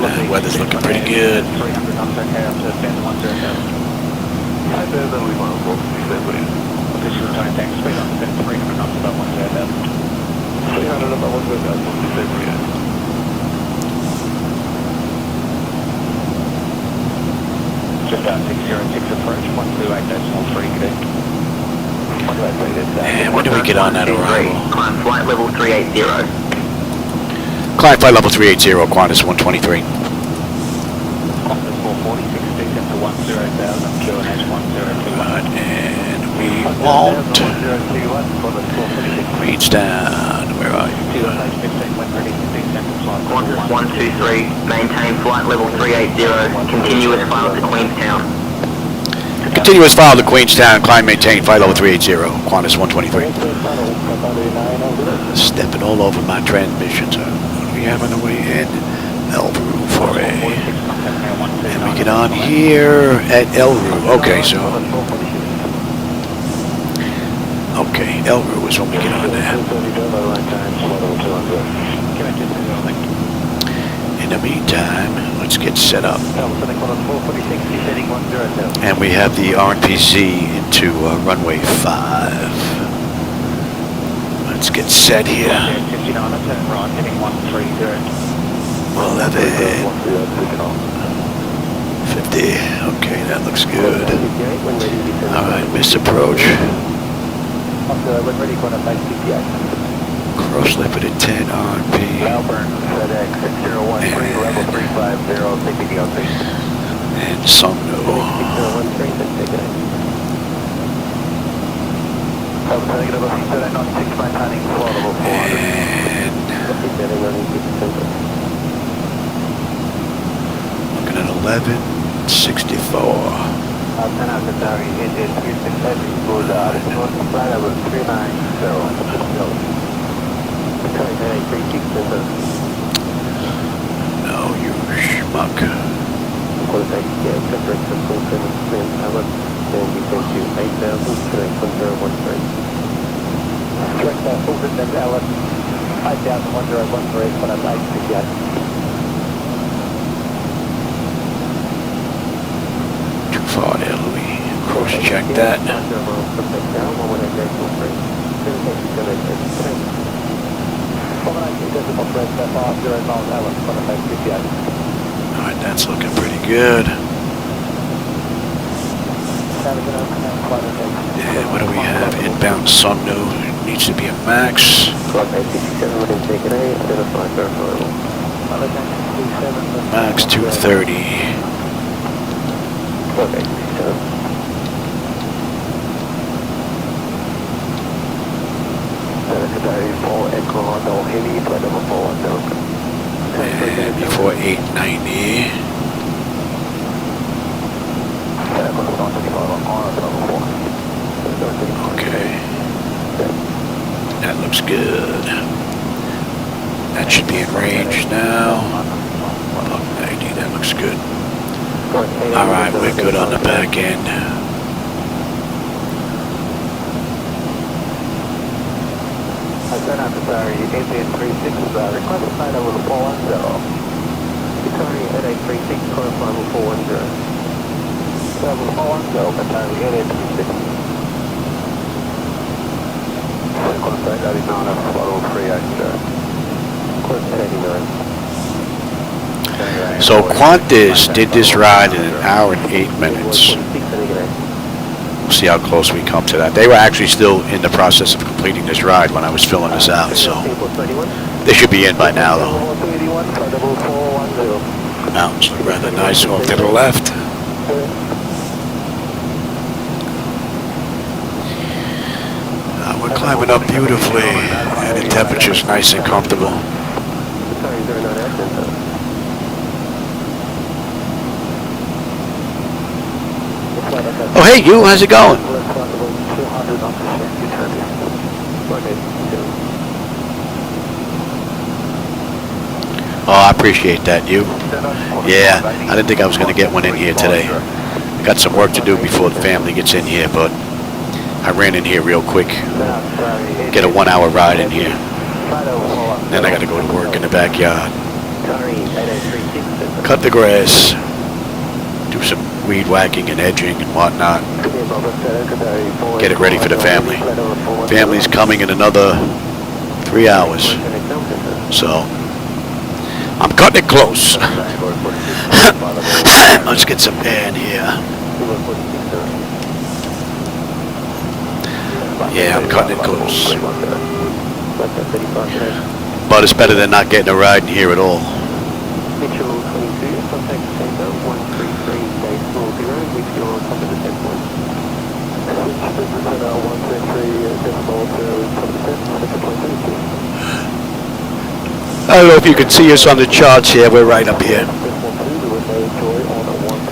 [SPEAKER 1] The weather's looking pretty good.
[SPEAKER 6] Just out 606 approach, 128.3 good.
[SPEAKER 1] And when do we get on that arrival?
[SPEAKER 13] Climb flight level 380.
[SPEAKER 1] Climb flight level 380, Qantas 123.
[SPEAKER 6] Qantas 446, descent to 10,000, QNH 1021.
[SPEAKER 1] And we won't. Queenstown. Where are you?
[SPEAKER 13] Qantas 123, maintain flight level 380, continuous file to Queenstown.
[SPEAKER 1] Continuous file to Queenstown, climb, maintain, flight level 380, Qantas 123. Stepping all over my transmissions. What do we have on the way in? Elru for a. And we get on here at Elru. Okay, so. Okay, Elru is when we get on there. In the meantime, let's get set up. And we have the RNP-Z into runway 5. Let's get set here. 11, 50. Okay, that looks good. Alright, miss approach. Cross lip at 10 RP. And Songno. And looking at 1164. No, you schmuck. Too far there, Louis. Cross check that. Alright, that's looking pretty good. And what do we have? Inbound Songno. Needs to be a max. Max 230. And before 890. Okay. That looks good. That should be in range now. Buck 90, that looks good. Alright, we're good on the back end. So Qantas did this ride in 1 hour and 8 minutes. We'll see how close we come to that. They were actually still in the process of completing this ride when I was filling this out, so they should be in by now though. Mountains look rather nice off to the left. We're climbing up beautifully, and the temperature's nice and comfortable. Oh, hey, you, how's it going? Oh, I appreciate that, you. Yeah, I didn't think I was going to get one in here today. I got some work to do before the family gets in here, but I ran in here real quick. Get a 1 hour ride in here. Then I got to go to work in the backyard. Cut the grass. Do some weed whacking and edging and whatnot. Get it ready for the family. Family's coming in another 3 hours. So, I'm cutting it close. Let's get some air in here. Yeah, I'm cutting it close. But it's better than not getting a ride in here at all. I don't know if you can see us on the charts here. We're right up here.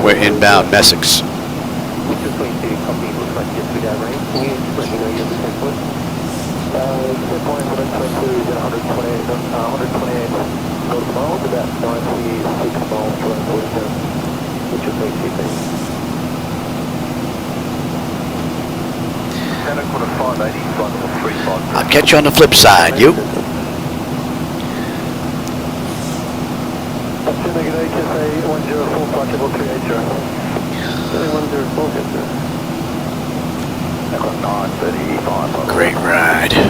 [SPEAKER 1] We're inbound Essex. I'll catch you on the flip side, you. Great ride.
[SPEAKER 2] Try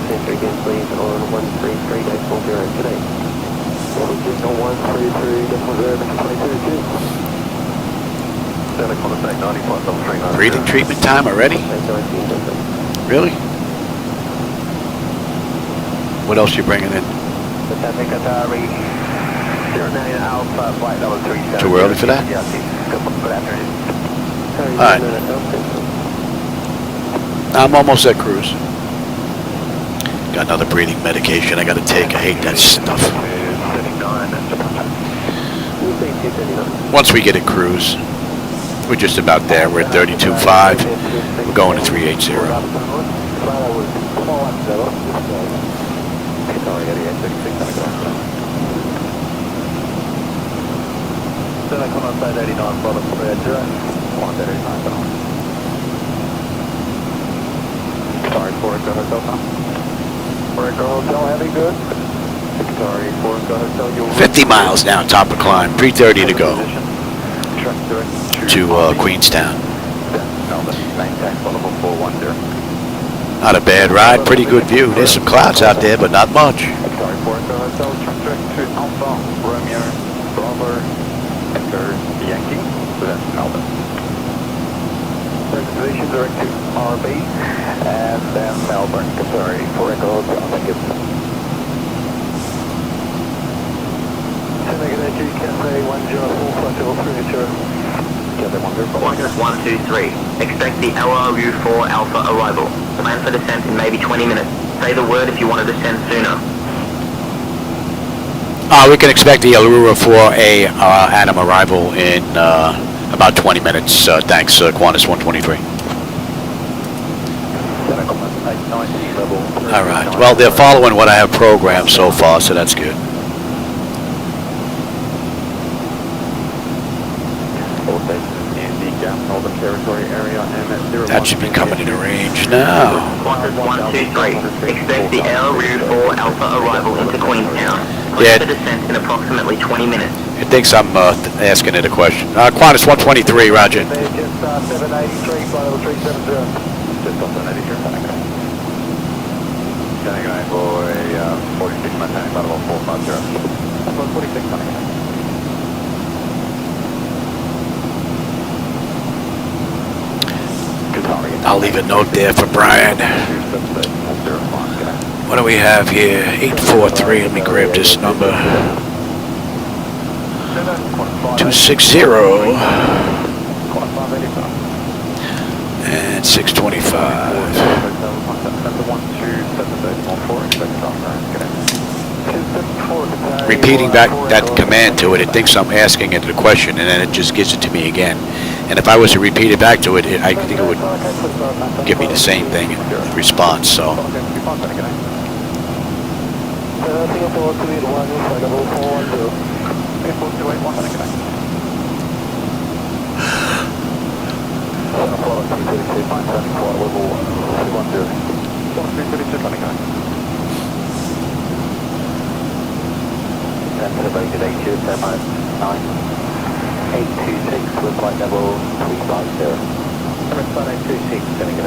[SPEAKER 2] center again, please, on 133.40 today. On 133.22.
[SPEAKER 1] Breathing treatment time already? Really? What else you bringing in? Too early for that? Alright. I'm almost at cruise. Got another breathing medication I gotta take. I hate that stuff. Once we get at cruise, we're just about there. We're at 32.5. We're going to 380.
[SPEAKER 2] Sorry, Forest Hotel. Forest Hotel, heavy good. Sorry, Forest Hotel, you'll
[SPEAKER 1] 50 miles now, top of climb. 3:30 to go to Queenstown. Not a bad ride, pretty good view. There's some clouds out there, but not much.
[SPEAKER 2] Sorry, Forest Hotel, truck direct to Alpha, Romeo, Bravo, Enter, Yankee. So that's Melbourne. Reservation direct to RB and then Melbourne. Sorry, for Echo Hotel, thank you.
[SPEAKER 13] Qantas 123. Expect the LRU4 Alpha arrival. Plan for descent in maybe 20 minutes. Say the word if you want to descend sooner.
[SPEAKER 1] We can expect the Aurora 4A Adam arrival in about 20 minutes. Thanks, Qantas 123. All right. Well, they're following what I have programmed so far, so that's good. That should be coming into range now.
[SPEAKER 13] Qantas 123. Expect the LRU4 Alpha arrival into Queenstown. Plan for descent in approximately 20 minutes.
[SPEAKER 1] It thinks I'm asking it a question. Qantas 123, roger.
[SPEAKER 2] Just 783, flight level 370. Just off 783, standing by for a 46, maintaining flight level 450. 46, standing by.
[SPEAKER 1] I'll leave a note there for Brian. What do we have here? 843. Let me grab this number. 260 and 625. Repeating back that command to it, it thinks I'm asking it a question, and then it just gives it to me again. And if I was to repeat it back to it, I think it would give me the same thing in response. So.
[SPEAKER 2] Activated 826 with flight level 350. Flight 826, going to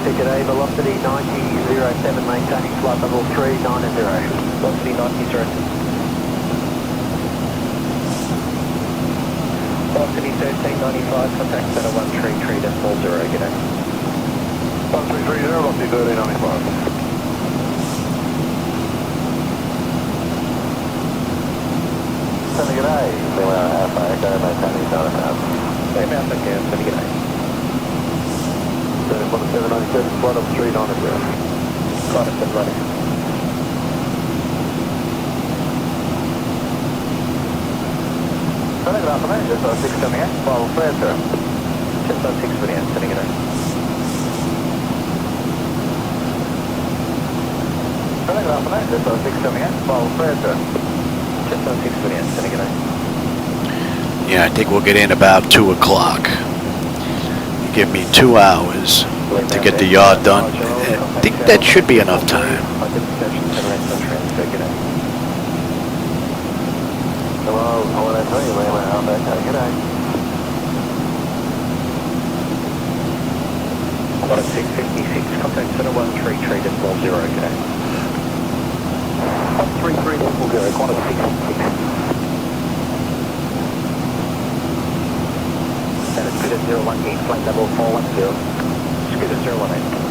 [SPEAKER 2] Ticket A, velocity 9007, maintaining flight level 390. Velocity 9007. Velocity 1395, contact center 133.0, get out. 1330, velocity 1395.
[SPEAKER 5] Sunny g'day. Lima Alpha Echo, maintaining South South. Lima Alpha Echo, Sunny g'day. 747 flight of 390. Flight of 790. Good afternoon, just 6 coming in. File clear, sir. Just 6 coming in, sending it in. Good afternoon, just 6 coming in. File clear, sir. Just 6 coming in, sending it in.
[SPEAKER 1] Yeah, I think we'll get in about 2 o'clock. Give me 2 hours to get the yard done. I think that should be enough time.
[SPEAKER 5] Hello, I want to tell you, Lima Alpha Echo, g'day. Got a 656, contact center 133.0, g'day. 133.0, Qantas 656. That is Scooter 018, flight level 410. Scooter 018.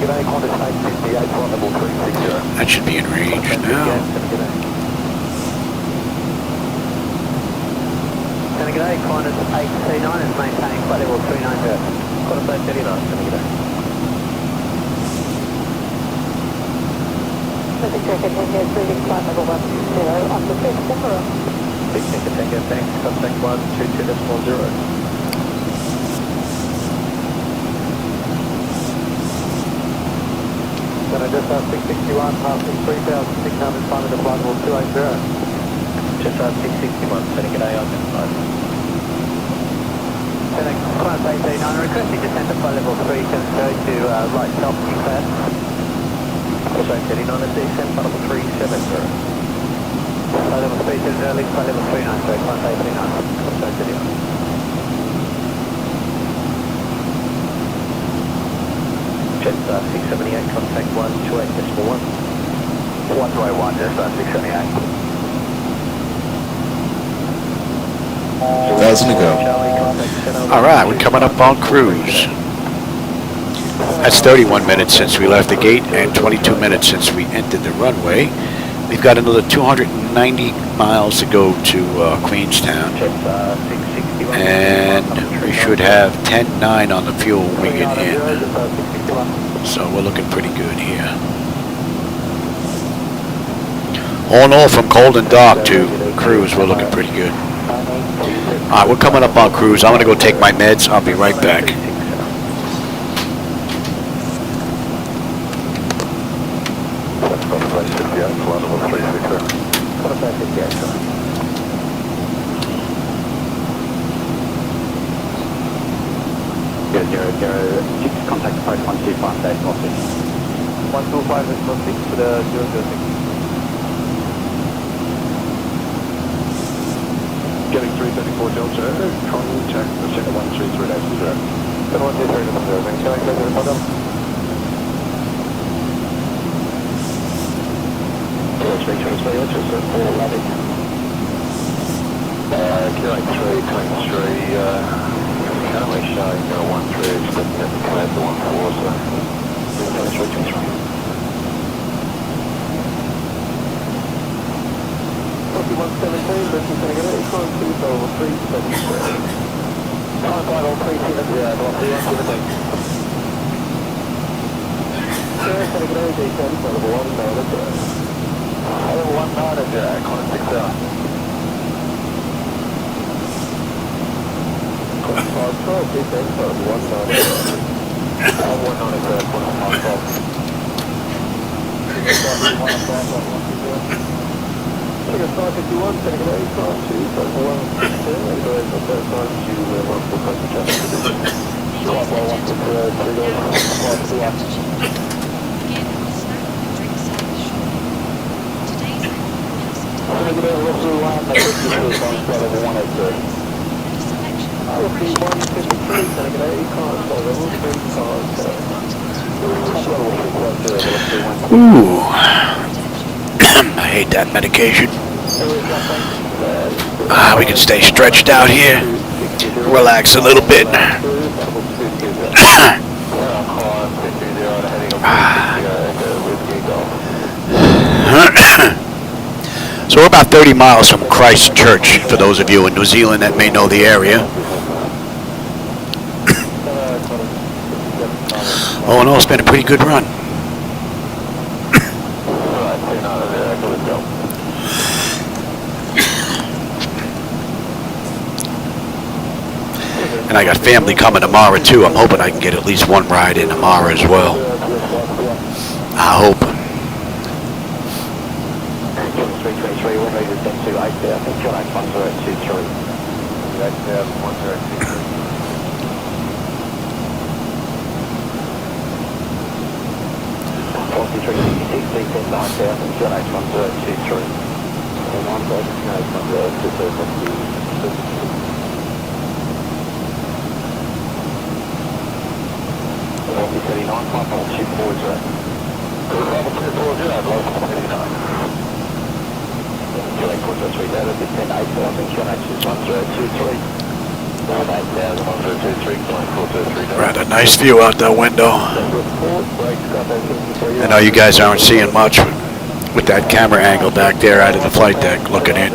[SPEAKER 5] G'day, Qantas 858, flight level 360.
[SPEAKER 1] That should be in range now.
[SPEAKER 2] G'day, Qantas 839 is maintaining flight level 390. Qantas 839, g'day.
[SPEAKER 10] Reading flight level 160 on the 5th December.
[SPEAKER 2] Big Tango, thanks, contact 122.0. Just 661, passing 3,600, final to flight level 280. Just 661, setting g'day on this flight. Setting Qantas 839, requesting descent to flight level 370 to right top, clear. Also 39 at descent, flight level 370. Flight level 370, leave flight level 390, Qantas 839, also 39. Jet 678, contact 128.1. 121, Jet 678.
[SPEAKER 12] 1,000 to go.
[SPEAKER 1] Alright, we're coming up on cruise. That's 31 minutes since we left the gate and 22 minutes since we entered the runway. We've got another 290 miles to go to Queenstown. And we should have 10.9 on the fuel when we get in. So we're looking pretty good here. All in all, from cold and dark to cruise, we're looking pretty good. Alright, we're coming up on cruise. I'm going to go take my meds. I'll be right back.
[SPEAKER 2] Contact approach 125, Dave Norfolk. 125 is Norfolk for the 006.
[SPEAKER 5] Getting 334 Delta, contact the center 133.0. Center 133.0, thanks, going to the bottom. Currently showing 13, expecting it to come out to 14, so 323.
[SPEAKER 2] 4117, listen to the Econ 2 over 373. Time flight all 370, block 3117. Sir, can I get over D10 for level 1 manager? Level 1 manager, Qantas 6 12, D10 for level 1 manager. Level 1 manager, Qantas 512. Figure 551, can I get A class 2, level 1, and go ahead and first time to 1 for country traffic position. Flight 1 to 3 goes, flight 2 up. Can I get over through line, make it to the flight level 183. RNP-Z 153, can I get A class, level 3 cars,
[SPEAKER 1] Ooh. I hate that medication. We can stay stretched out here. Relax a little bit. So we're about 30 miles from Christchurch, for those of you in New Zealand that may know the area. Oh, and all, it's been a pretty good run. And I got family coming tomorrow too. I'm hoping I can get at least one ride in tomorrow as well. I hope. Rather nice view out that window. I know you guys aren't seeing much with that camera angle back there out of the flight deck looking in.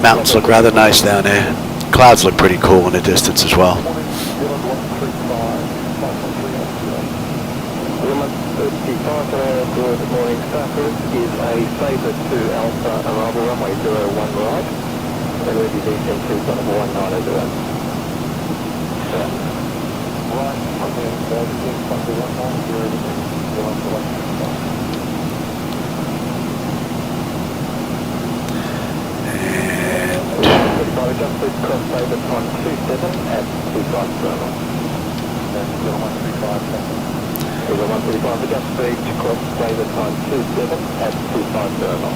[SPEAKER 1] Mountains look rather nice down there. Clouds look pretty cool in the distance as well.
[SPEAKER 2] Good morning, Stafford is a favourite to Alpha arrival runway 01 right, and ready to descend to number 19 right, and just please cross over time 27 at 25 terminal. That's 135. 135 adjust speed to cross David time 27 at 25 terminal.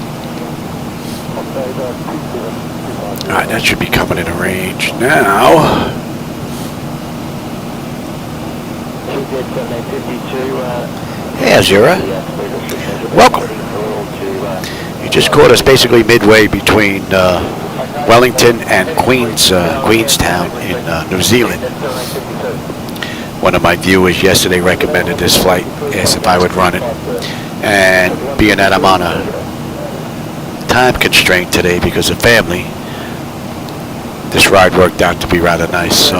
[SPEAKER 1] Alright, that should be coming in range now. Hey Azura. Welcome. You just caught us basically midway between Wellington and Queenstown in New Zealand. One of my viewers yesterday recommended this flight, asked if I would run it, and being that I'm on a time constraint today because of family, this ride worked out to be rather nice. So,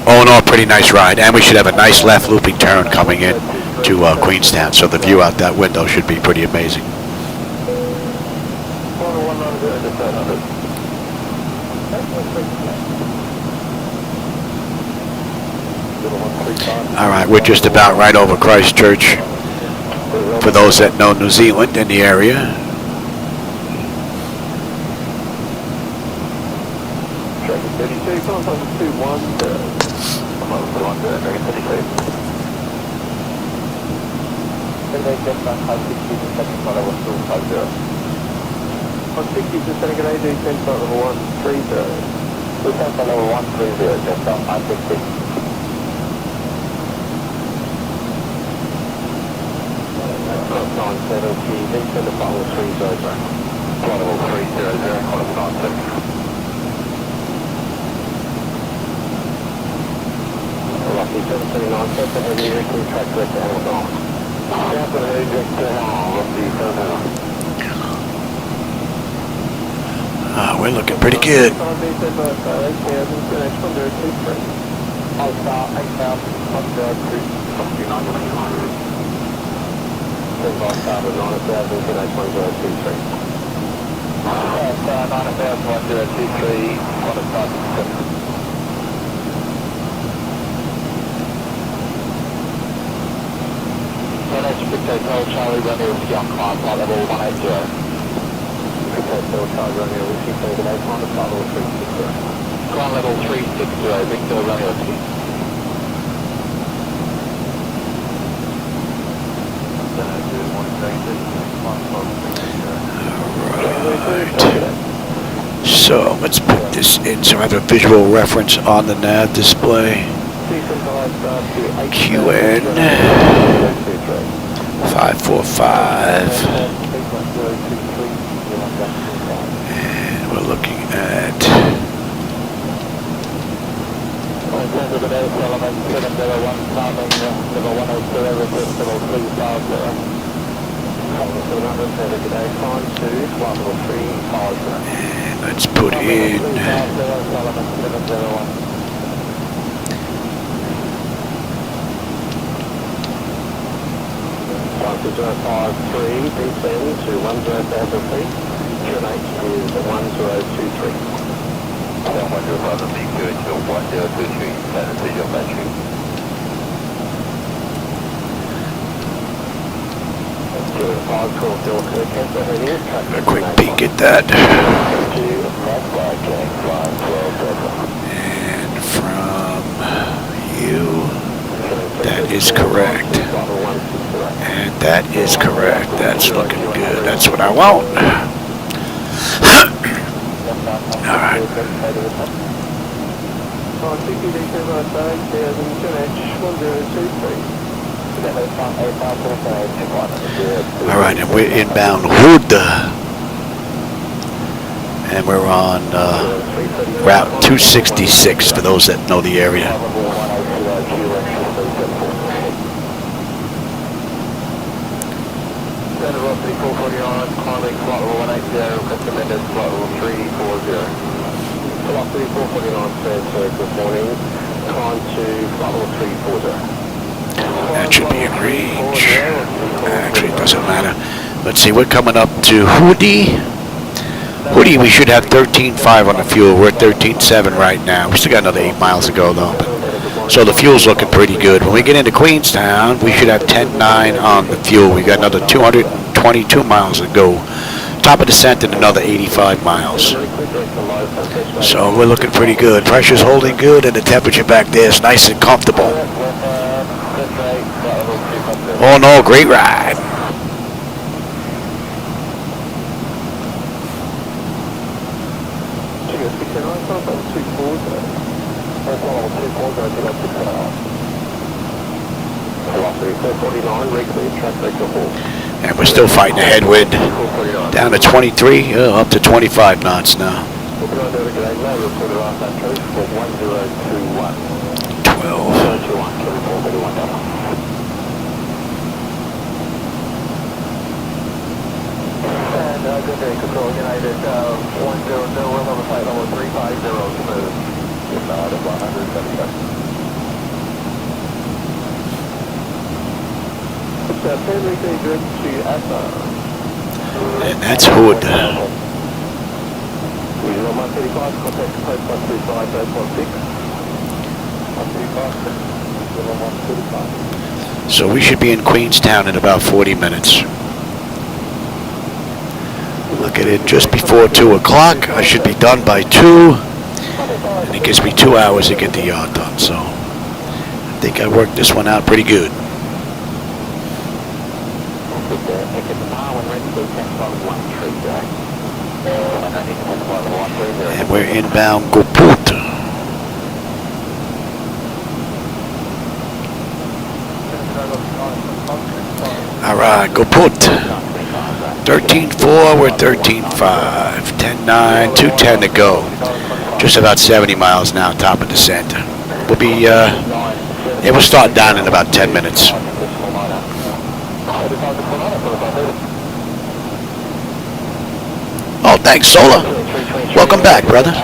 [SPEAKER 1] all in all, pretty nice ride, and we should have a nice left looping turn coming in to Queenstown, so the view out that window should be pretty amazing. Alright, we're just about right over Christchurch, for those that know New Zealand in the area. We're looking pretty good.
[SPEAKER 2] Charlie Romeo Whiskey on climb, flight level 180. Victor Charlie Romeo Whiskey, clear today, climb to flight level 360. Climb level 360, Victor Romeo Whiskey.
[SPEAKER 1] Alright. So let's put this in so I have a visual reference on the nav display. QN 545. And we're looking at And let's put in.
[SPEAKER 5] descend to 10,000 feet. QNH is 1023. 10,000 feet to 1023. That is your battery.
[SPEAKER 1] A quick peek at that. And from you, that is correct. And that is correct. That's looking good. That's what I want. All right. All right, and we're inbound Hood. And we're on Route 266 for those that know the area. That should be in range. Actually, it doesn't matter. Let's see, we're coming up to Hoodie. Hoodie, we should have 13.5 on the fuel. We're at 13.7 right now. We still got another 8 miles to go, though. So the fuel's looking pretty good. When we get into Queenstown, we should have 10.9 on the fuel. We got another 222 miles to go. Top of descent and another 85 miles. So we're looking pretty good. Pressure's holding good, and the temperature back there is nice and comfortable. Oh no, great ride. And we're still fighting a headwind. Down to 23, up to 25 knots now. 12.
[SPEAKER 2] Good day, Control United, 100, we'll have a flight level 350, smooth. Out of 177.
[SPEAKER 1] And that's Hood. So we should be in Queenstown in about 40 minutes. Look at it, just before 2 o'clock. I should be done by 2. And it gives me 2 hours to get the yard done. So I think I worked this one out pretty good. And we're inbound Cockpit. All right, Cockpit. 13.4, we're 13.5. 10.9, 2:10 to go. Just about 70 miles now, top of descent. We'll be, it will start down in about 10 minutes. Oh, thanks, Sola. Welcome back, brother.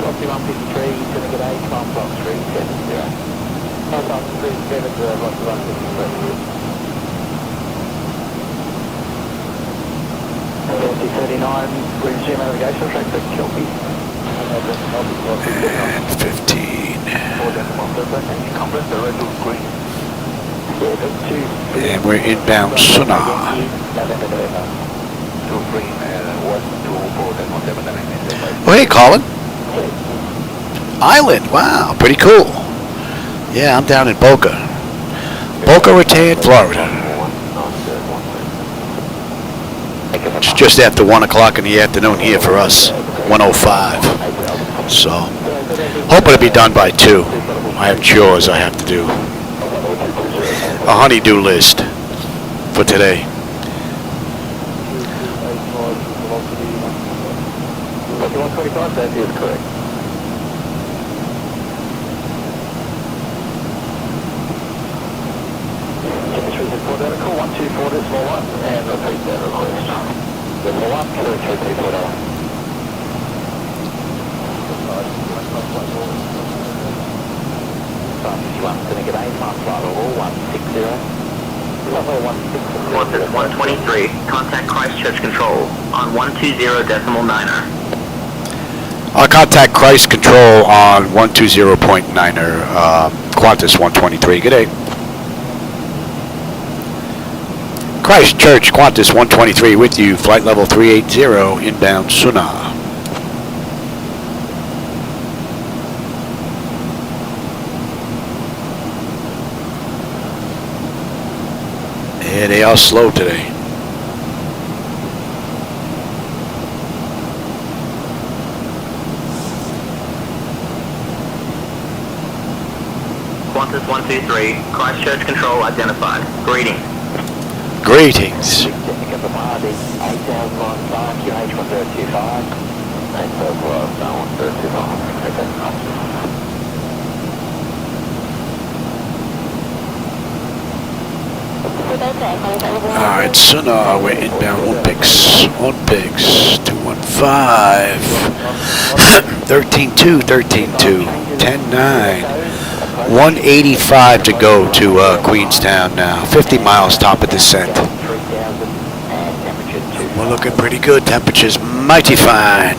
[SPEAKER 2] Rocky 153, Syndicate 8, Climb Block 370. Contact 370, Rocky 153. 39, resume navigation, track to Kelpie.
[SPEAKER 1] And 15. And we're inbound Suna. Oh, hey, Colin. Island, wow, pretty cool. Yeah, I'm down in Boca Raton, Florida. It's just after 1 o'clock in the afternoon here for us, 1:05. So, hope it'll be done by 2. I have chores I have to do. A honey-do list for today.
[SPEAKER 5] 125, that is correct. Call 124.1 and repeat that request. Decimal 1, 334.
[SPEAKER 13] Qantas 123, contact Christchurch Control on 120.90.
[SPEAKER 1] I'll contact Christ Control on 120.90, Qantas 123. Good day. Christchurch, Qantas 123 with you, flight level 380, inbound Suna. Yeah, they are slow today.
[SPEAKER 13] Qantas 123, Christchurch Control identified. Greetings.
[SPEAKER 1] Greetings. Alright, Suna, we're inbound 1 pigs, 215, 13-2, 13-2, 10-9, 185 to go to Queenstown now, 50 miles top of descent. We're looking pretty good, temperature's mighty fine.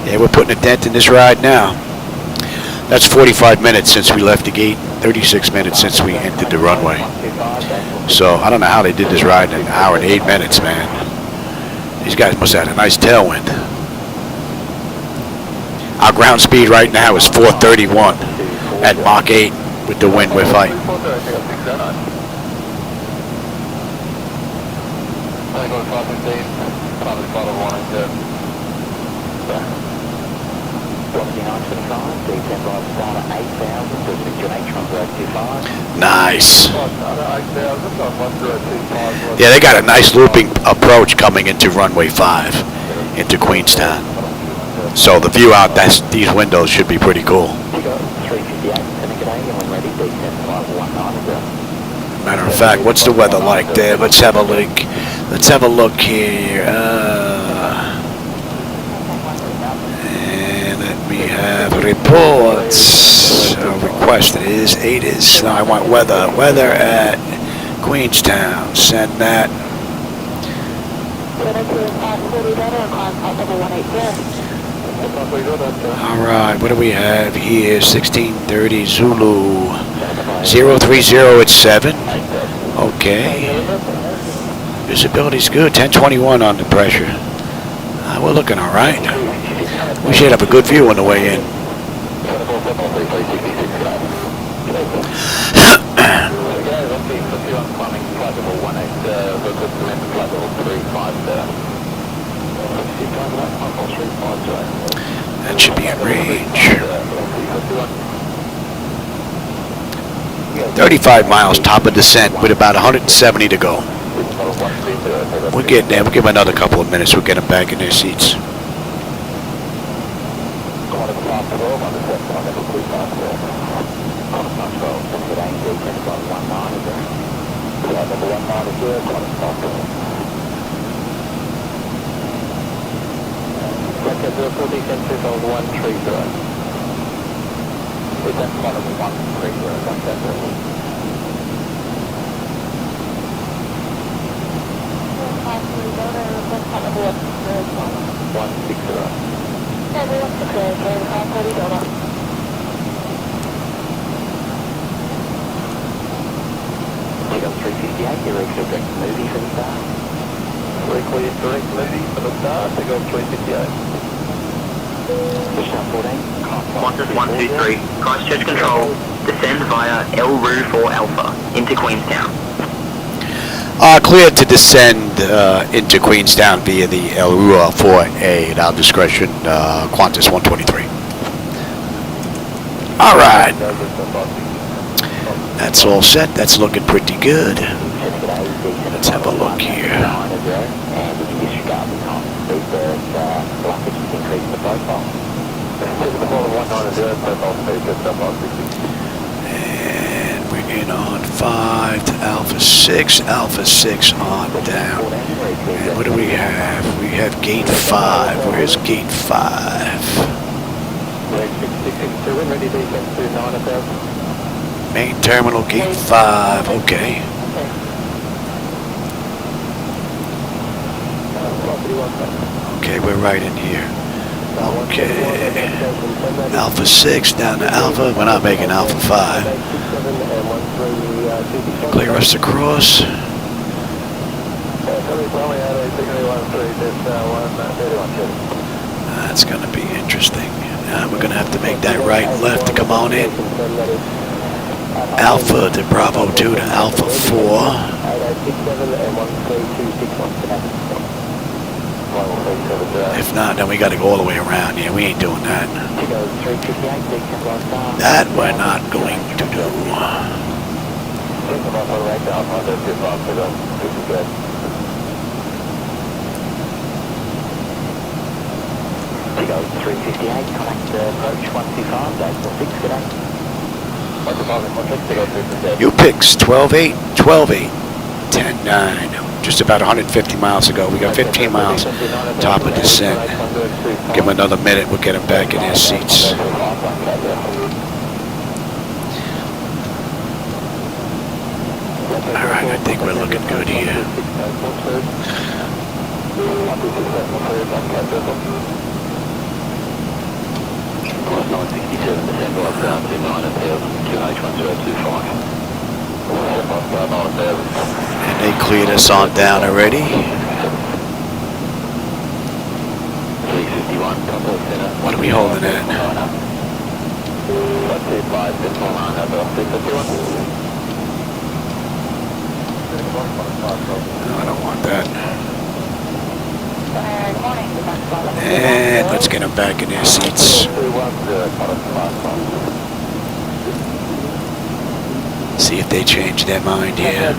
[SPEAKER 1] Yeah, we're putting a dent in this ride now. That's 45 minutes since we left the gate, 36 minutes since we entered the runway. So, I don't know how they did this ride in an hour and 8 minutes, man. These guys must have had a nice tailwind. Our ground speed right now is 431 at Mach 8 with the wind we're fighting. Nice. Yeah, they got a nice looping approach coming into runway 5 into Queenstown. So the view out these windows should be pretty cool. Matter of fact, what's the weather like there? Let's have a look. Let's have a look here. And let me have reports. Requested is 8 is. No, I want weather. Weather at Queenstown. Send that. Alright, what do we have here? 1630 Zulu 030 at 7. Okay. Visibility's good. 1021 on the pressure. We're looking alright. We should have a good view on the way in. That should be in range. 35 miles top of descent with about 170 to go. We're getting there. We'll give them another couple of minutes. We'll get them back in their seats.
[SPEAKER 13] Qantas 123, Christchurch Control, descend via El Rue 4 Alpha into Queenstown.
[SPEAKER 1] Cleared to descend into Queenstown via the El Rua 4A at our discretion, Qantas 123. All right. That's all set. That's looking pretty good. Let's have a look here. And we're in on 5 to Alpha 6 on down. And what do we have? We have gate 5. Where's gate 5? Main terminal, gate 5. Okay. Okay, we're right in here. Okay. Alpha 6 down to Alpha. We're not making Alpha 5. Clear us across. That's going to be interesting. We're going to have to make that right and left to come on in. Alpha to Bravo 2 to Alpha 4. If not, then we got to go all the way around. Yeah, we ain't doing that. That we're not going to do. You picks 12-8, 12-8, 10-9. Just about 150 miles ago. We got 15 miles top of descent. Give them another minute. We'll get them back in their seats. All right, I think we're looking good here. And they cleared us on down already. What are we holding at? No, I don't want that. And let's get them back in their seats. See if they change their mind here.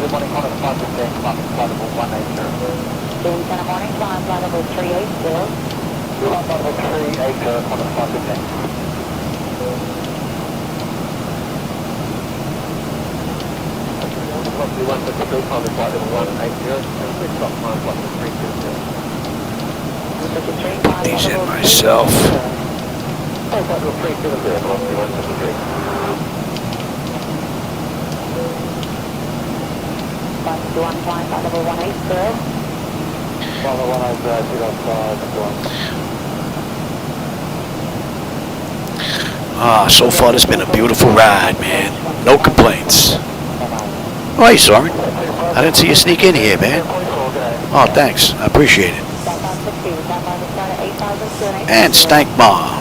[SPEAKER 1] Put these in myself. So far it's been a beautiful ride, man. No complaints. Oh, hey, Soren. I didn't see you sneak in here, man. Oh, thanks. I appreciate it. And Stank Ma.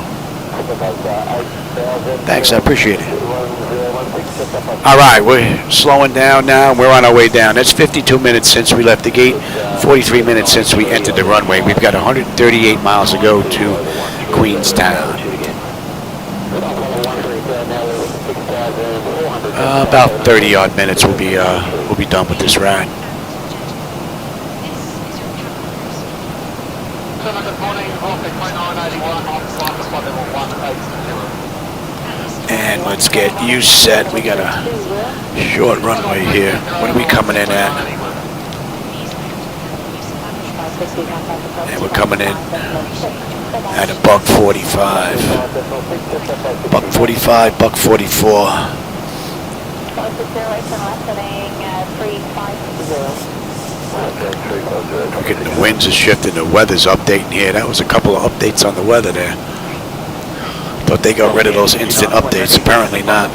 [SPEAKER 1] Thanks, I appreciate it. All right, we're slowing down now. We're on our way down. That's 52 minutes since we left the gate, 43 minutes since we entered the runway. We've got 138 miles to go to Queenstown. About 30-odd minutes we'll be done with this ride. And let's get you set. We got a short runway here. What are we coming in at? And we're coming in at a buck 45. Buck 45, buck 44. We're getting the winds are shifting, the weather's updating here. That was a couple of updates on the weather there. But they got rid of those instant updates. Apparently not.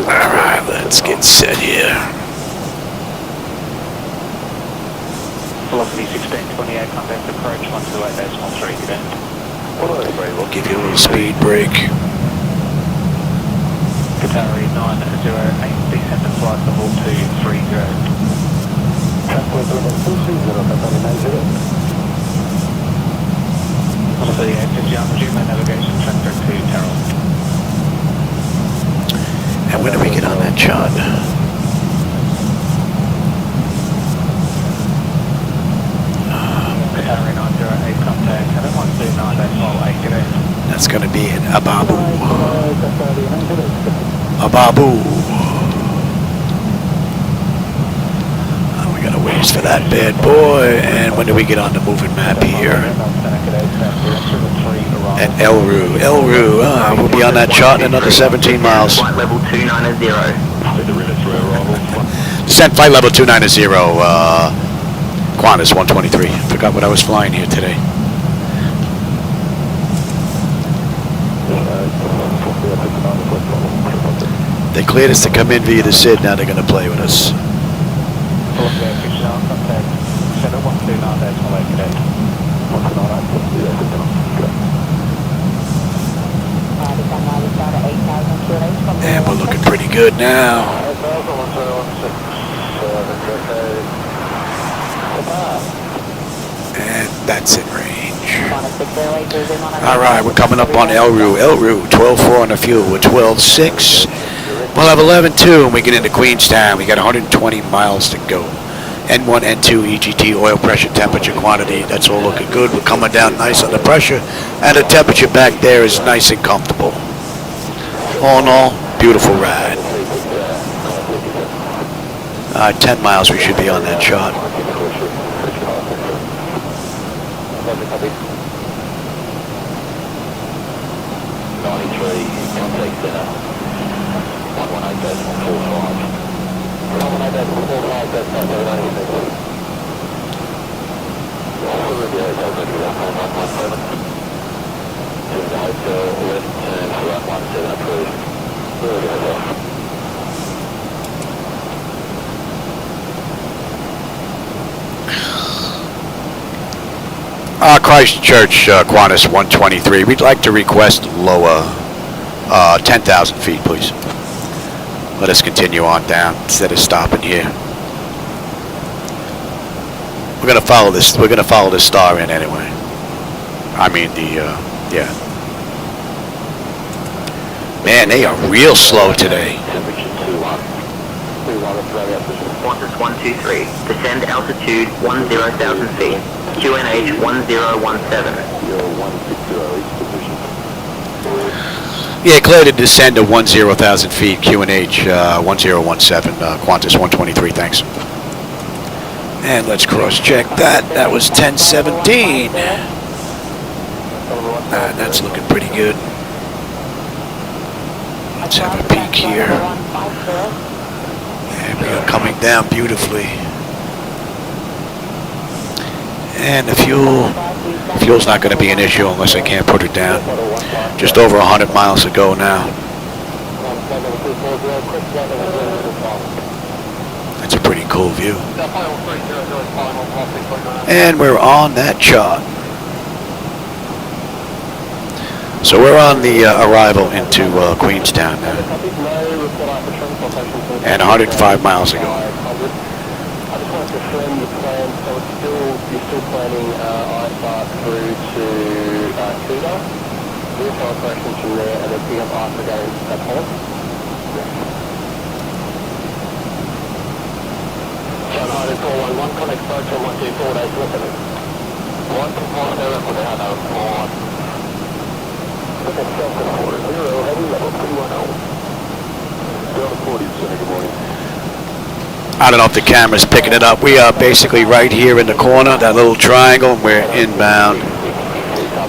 [SPEAKER 1] Alright, let's get set here.
[SPEAKER 6] Velocity 1628, contact approach 128.3,
[SPEAKER 1] We'll give you a little speed break.
[SPEAKER 6] Qatari 908, descend to flight level 230.
[SPEAKER 2] Transport level 230, Qatari 90.
[SPEAKER 6] Also, the exit geometry, my navigation transfer to Terrell.
[SPEAKER 1] And when do we get on that chart?
[SPEAKER 6] Qatari 908, contact 7129.08 today.
[SPEAKER 1] That's going to be in Ababu. Ababu. Oh, we got a ways for that bad boy. And when do we get on the moving map here? At Elru. Elru. We'll be on that chart in another 17 miles.
[SPEAKER 13] Flight level 290.
[SPEAKER 1] Descent flight level 290. Qantas 123. Forgot what I was flying here today. They cleared us to come in via the SID. Now they're going to play with us. And we're looking pretty good now. And that's in range. Alright, we're coming up on Elru. Elru, 12.4 on the fuel. We're 12.6. We'll have 11.2 when we get into Queenstown. We got 120 miles to go. N1, N2, EGT, oil pressure, temperature, quantity. That's all looking good. We're coming down nice on the pressure. And the temperature back there is nice and comfortable. All in all, beautiful ride. 10 miles we should be on that chart. Christchurch, Qantas 123. We'd like to request lower 10,000 feet, please. Let us continue on down instead of stopping here. We're gonna follow this. We're gonna follow the star in anyway. I mean yeah. Man, they are real slow today.
[SPEAKER 13] Qantas 123, descend altitude 10,000 feet. QNH 1017.
[SPEAKER 1] Yeah, clear to descend to 10,000 feet. QNH 1017. Qantas 123. Thanks. And let's cross-check that. That was 1017. That's looking pretty good. Let's have a peek here. And we are coming down beautifully. And the fuel's not going to be an issue unless I can't put it down. Just over 100 miles to go now. That's a pretty cool view. And we're on that chart. So we're on the arrival into Queenstown now. And 105 miles ago.
[SPEAKER 5] You're still planning IFAR through to Kuta, vehicle operations from there, and then pick up after going at home. John Hyde, call 1-1, connect approach on 124 days, listen. 1 compliant, over for the Hano, on. Look at self-reported, 0, heavy level 310. Delta 40%, good morning.
[SPEAKER 1] I don't know if the camera's picking it up. We are basically right here in the corner, that little triangle, and we're inbound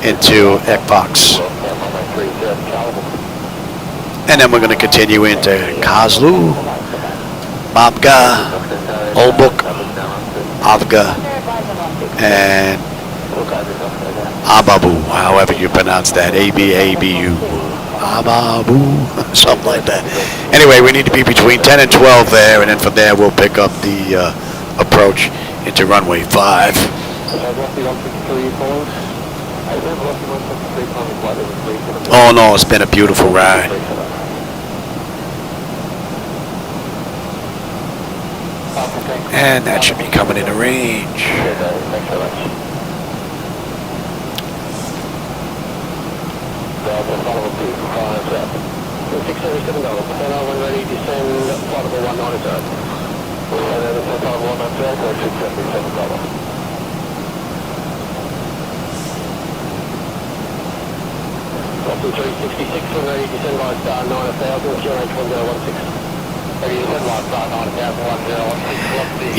[SPEAKER 1] into Ekfox. And then we're going to continue into Kazlu, Babga, Olbuk, Avga, and Ababu, however you pronounce that, A-B-A-B-U. Ababu, something like that. Anyway, we need to be between 10 and 12 there, and then from there we'll pick up the approach into runway 5. Oh no, it's been a beautiful ride. And that should be coming into range.
[SPEAKER 5] Thanks very much. Delta Followable 257. 677 Delta. Personnel when ready, descend Followable 190. And then the Followable 190, 677 Delta. Delta 366 when ready, descend by star 9000, QNH 1016.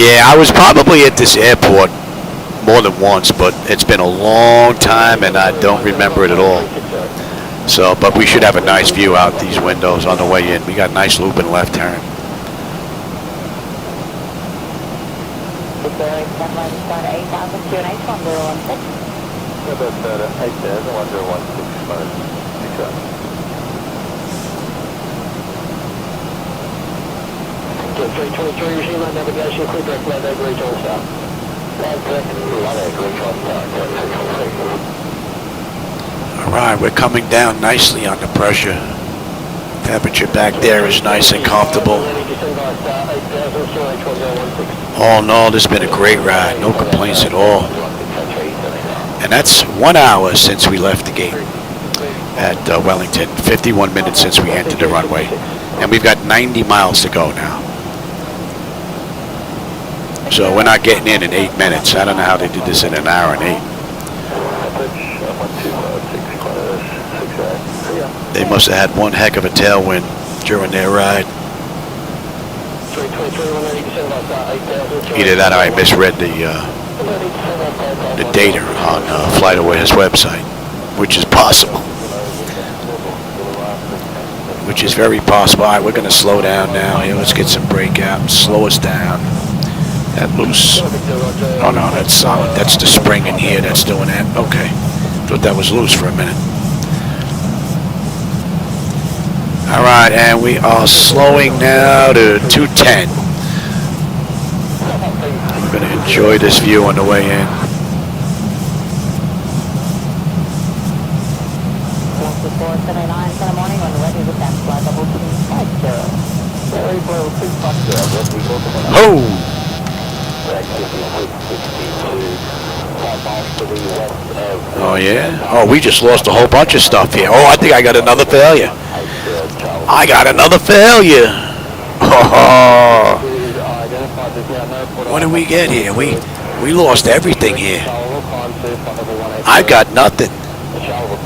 [SPEAKER 1] Yeah, I was probably at this airport more than once, but it's been a long time and I don't remember it at all. So, but we should have a nice view out these windows on the way in. We got a nice loop and left turn.
[SPEAKER 5] To 323 regime on navigation, quick direct Flightdeck, reach on start. Flightdeck, reach on start.
[SPEAKER 1] Alright, we're coming down nicely under pressure. Temperature back there is nice and comfortable. All in all, this has been a great ride. No complaints at all. And that's 1 hour since we left the gate at Wellington. 51 minutes since we entered the runway. And we've got 90 miles to go now. So we're not getting in 8 minutes. I don't know how they did this in an hour and 8. They must have had one heck of a tailwind during their ride. Either that or I misread the data on Flightdeck's website, which is possible. Which is very possible. All right, we're going to slow down now. Here, let's get some breakout. Slow us down. That loose. Oh no, that's solid. That's the spring in here that's doing that. Okay. Thought that was loose for a minute. Alright, and we are slowing now to 210. I'm going to enjoy this view on the way in. Oh! Oh yeah? Oh, we just lost a whole bunch of stuff here. Oh, I think I got another failure. I got another failure. Oh. What did we get here? We lost everything here. I got nothing.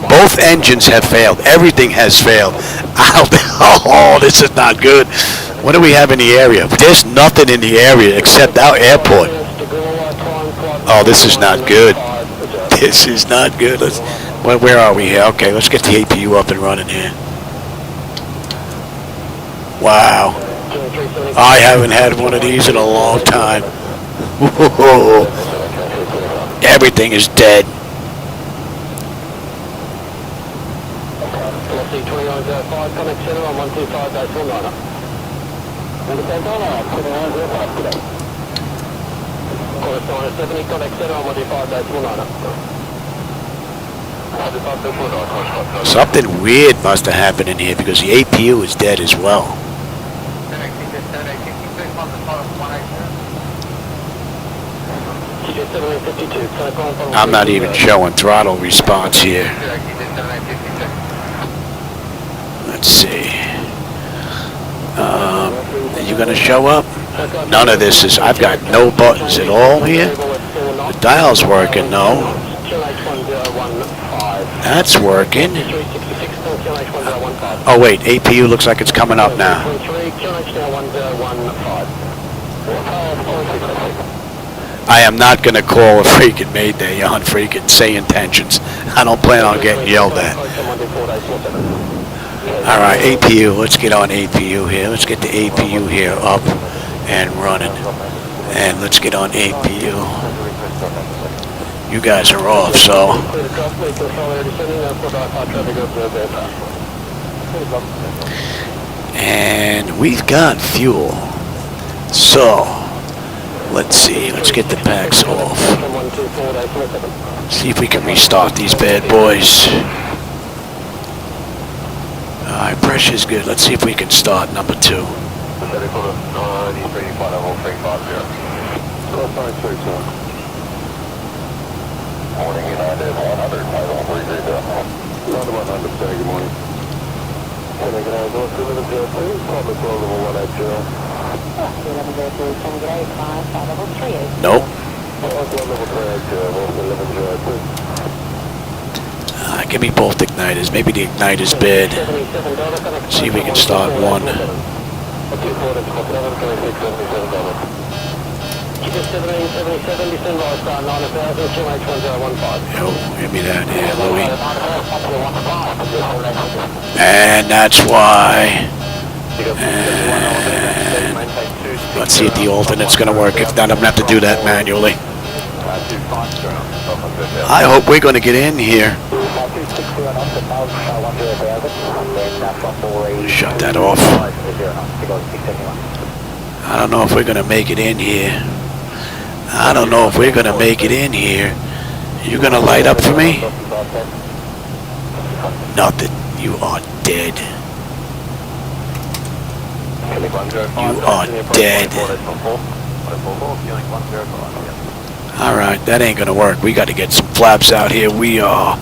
[SPEAKER 1] Both engines have failed. Everything has failed. Oh, this is not good. What do we have in the area? There's nothing in the area except our airport. Oh, this is not good. This is not good. Where are we here? Okay, let's get the APU up and running here. Wow. I haven't had one of these in a long time. Whoa. Everything is dead. Something weird must have happened in here because the APU is dead as well. I'm not even showing throttle response here. Let's see. Are you going to show up? None of this is. I've got no buttons at all here. The dial's working, no. That's working. Oh wait, APU looks like it's coming up now. I am not going to call a freaking Mayday on freaking SayIntentions. I don't plan on getting yelled at. Alright, APU. Let's get on APU here. Let's get the APU here up and running. And let's get on APU. You guys are off, so. And we've got fuel. So, let's see. Let's get the packs off. See if we can restart these bad boys. Alright, pressure's good. Let's see if we can start number 2.
[SPEAKER 5] Morning, United 100, title 330. United 100, sir, good morning. Can I get out of the 1102, public roll level 180.
[SPEAKER 11] 1102, can I get out of flight level 380?
[SPEAKER 1] Nope.
[SPEAKER 5] Level 380, 1102.
[SPEAKER 1] Give me both igniters. Maybe the igniter's bad. See if we can start one. Yo, give me that here, Louis. And that's why. And let's see if the alternate's going to work. If not, I'm going to have to do that manually. I hope we're going to get in here. Shut that off. I don't know if we're going to make it in here. I don't know if we're going to make it in here. You going to light up for me? Nothing. You are dead. You are dead. Alright, that ain't going to work. We got to get some flaps out here. We are...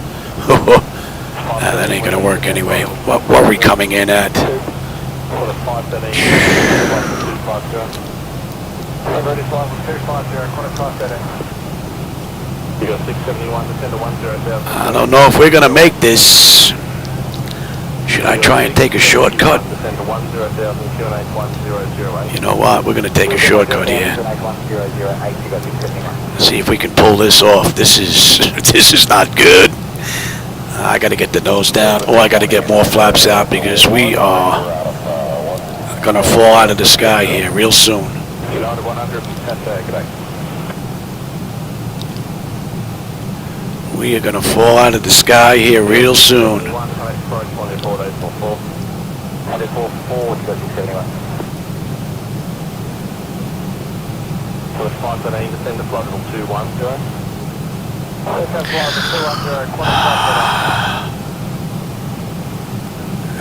[SPEAKER 1] that ain't going to work anyway. What are we coming in at? I don't know if we're going to make this. Should I try and take a shortcut? You know what? We're going to take a shortcut here. See if we can pull this off. This is not good. I got to get the nose down, or I got to get more flaps out because we are going to fall out of the sky here real soon. We are going to fall out of the sky here real soon.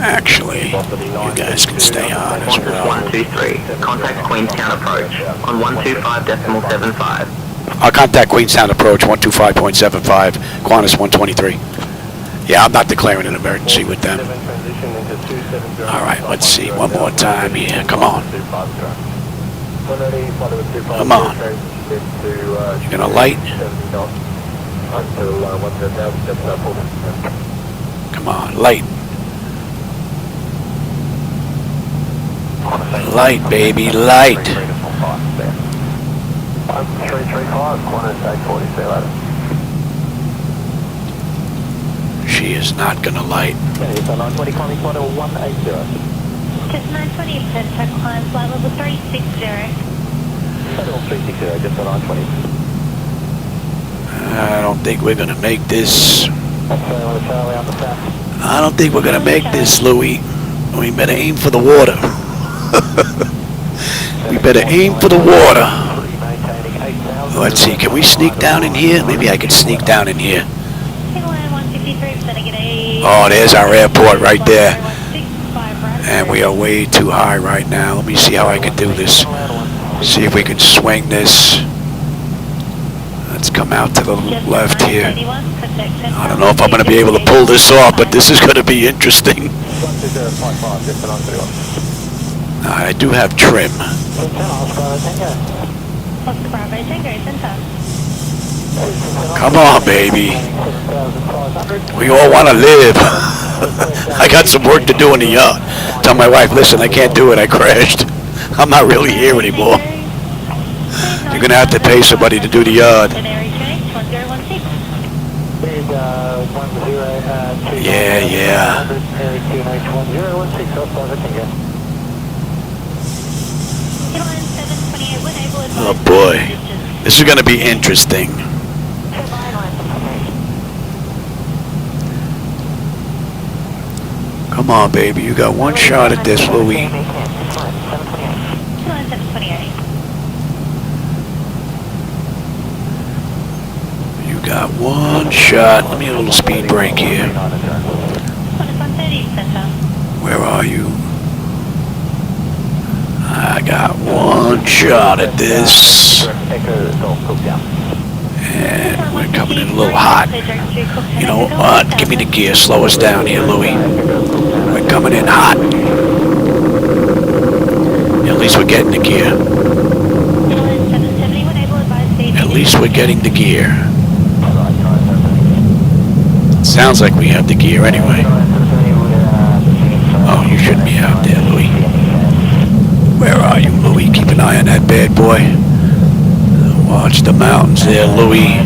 [SPEAKER 1] Actually, you guys can stay on as well.
[SPEAKER 13] 123, contact Queenstown approach on 125.75.
[SPEAKER 1] I'll contact Queenstown approach 125.75, Qantas 123. Yeah, I'm not declaring an emergency with them. Alright, let's see, one more time here. Come on. Come on. You gonna light? Come on, light. Light, baby, light.
[SPEAKER 5] 335, Qantas 840, later.
[SPEAKER 1] She is not gonna light.
[SPEAKER 2] Just 920, climbing flight level 180.
[SPEAKER 9] Just 920, Penta, climb flight level 360.
[SPEAKER 2] Level 360, just 920.
[SPEAKER 1] I don't think we're gonna make this. I don't think we're gonna make this, Louis. We better aim for the water. We better aim for the water. Let's see, can we sneak down in here? Maybe I could sneak down in here. Oh, there's our airport right there. And we are way too high right now. Let me see how I can do this. See if we can swing this. Let's come out to the left here. I don't know if I'm going to be able to pull this off, but this is going to be interesting. I do have trim. Come on, baby. We all want to live. I got some work to do in the yacht. Tell my wife, listen, I can't do it. I crashed. I'm not really here anymore. You're going to have to pay somebody to do the yard. Yeah. Oh boy. This is going to be interesting. Come on, baby. You got one shot at this, Louis. You got one shot. Let me have a little speed break here. Where are you? I got one shot at this.
[SPEAKER 2] Echo Golf Cookdown.
[SPEAKER 1] And we're coming in a little hot. You know what? Give me the gear. Slow us down here, Louie. We're coming in hot. At least we're getting the gear. At least we're getting the gear. Sounds like we have the gear anyway. Oh, you shouldn't be out there, Louie. Where are you, Louie? Keep an eye on that bad boy. Watch the mountains there, Louie.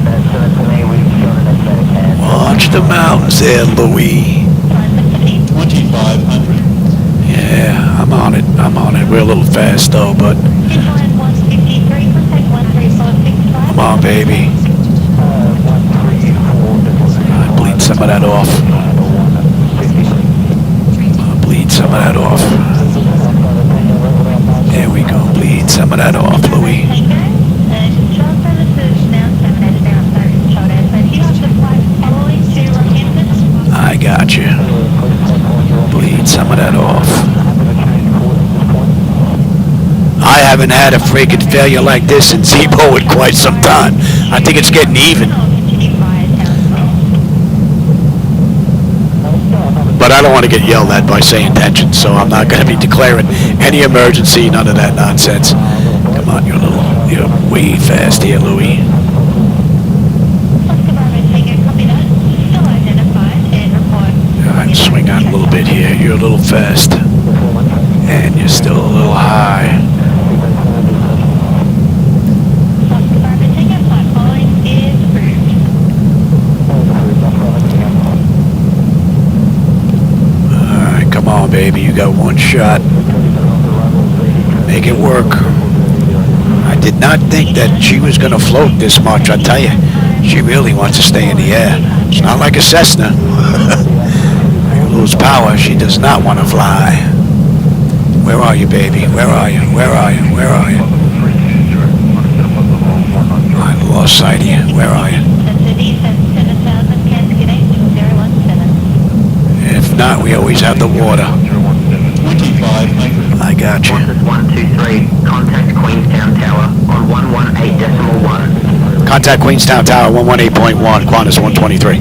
[SPEAKER 1] Watch the mountains there, Louie.
[SPEAKER 12] 2500.
[SPEAKER 1] Yeah, I'm on it. I'm on it. We're a little fast though, but come on, baby. I'll bleed some of that off. I'll bleed some of that off. There we go. Bleed some of that off, Louie. I got you. Bleed some of that off. I haven't had a freaking failure like this in Zibo in quite some time. I think it's getting even. But I don't want to get yelled at by SayIntentions, so I'm not going to be declaring any emergency, none of that nonsense. Come on, you're way fast here, Louie. Alright, swing out a little bit here. You're a little fast. And you're still a little high. Alright, come on, baby. You got one shot. Make it work. I did not think that she was going to float this much, I tell you. She really wants to stay in the air. It's not like a Cessna. You lose power, she does not want to fly. Where are you, baby? Where are you? Where are you? Where are you? I lost sight of you. Where are you? If not, we always have the water.
[SPEAKER 12] 2500.
[SPEAKER 1] I got you.
[SPEAKER 13] Qantas 123, contact Queenstown Tower on 118.1.
[SPEAKER 1] Contact Queenstown Tower 118.1, Qantas 123.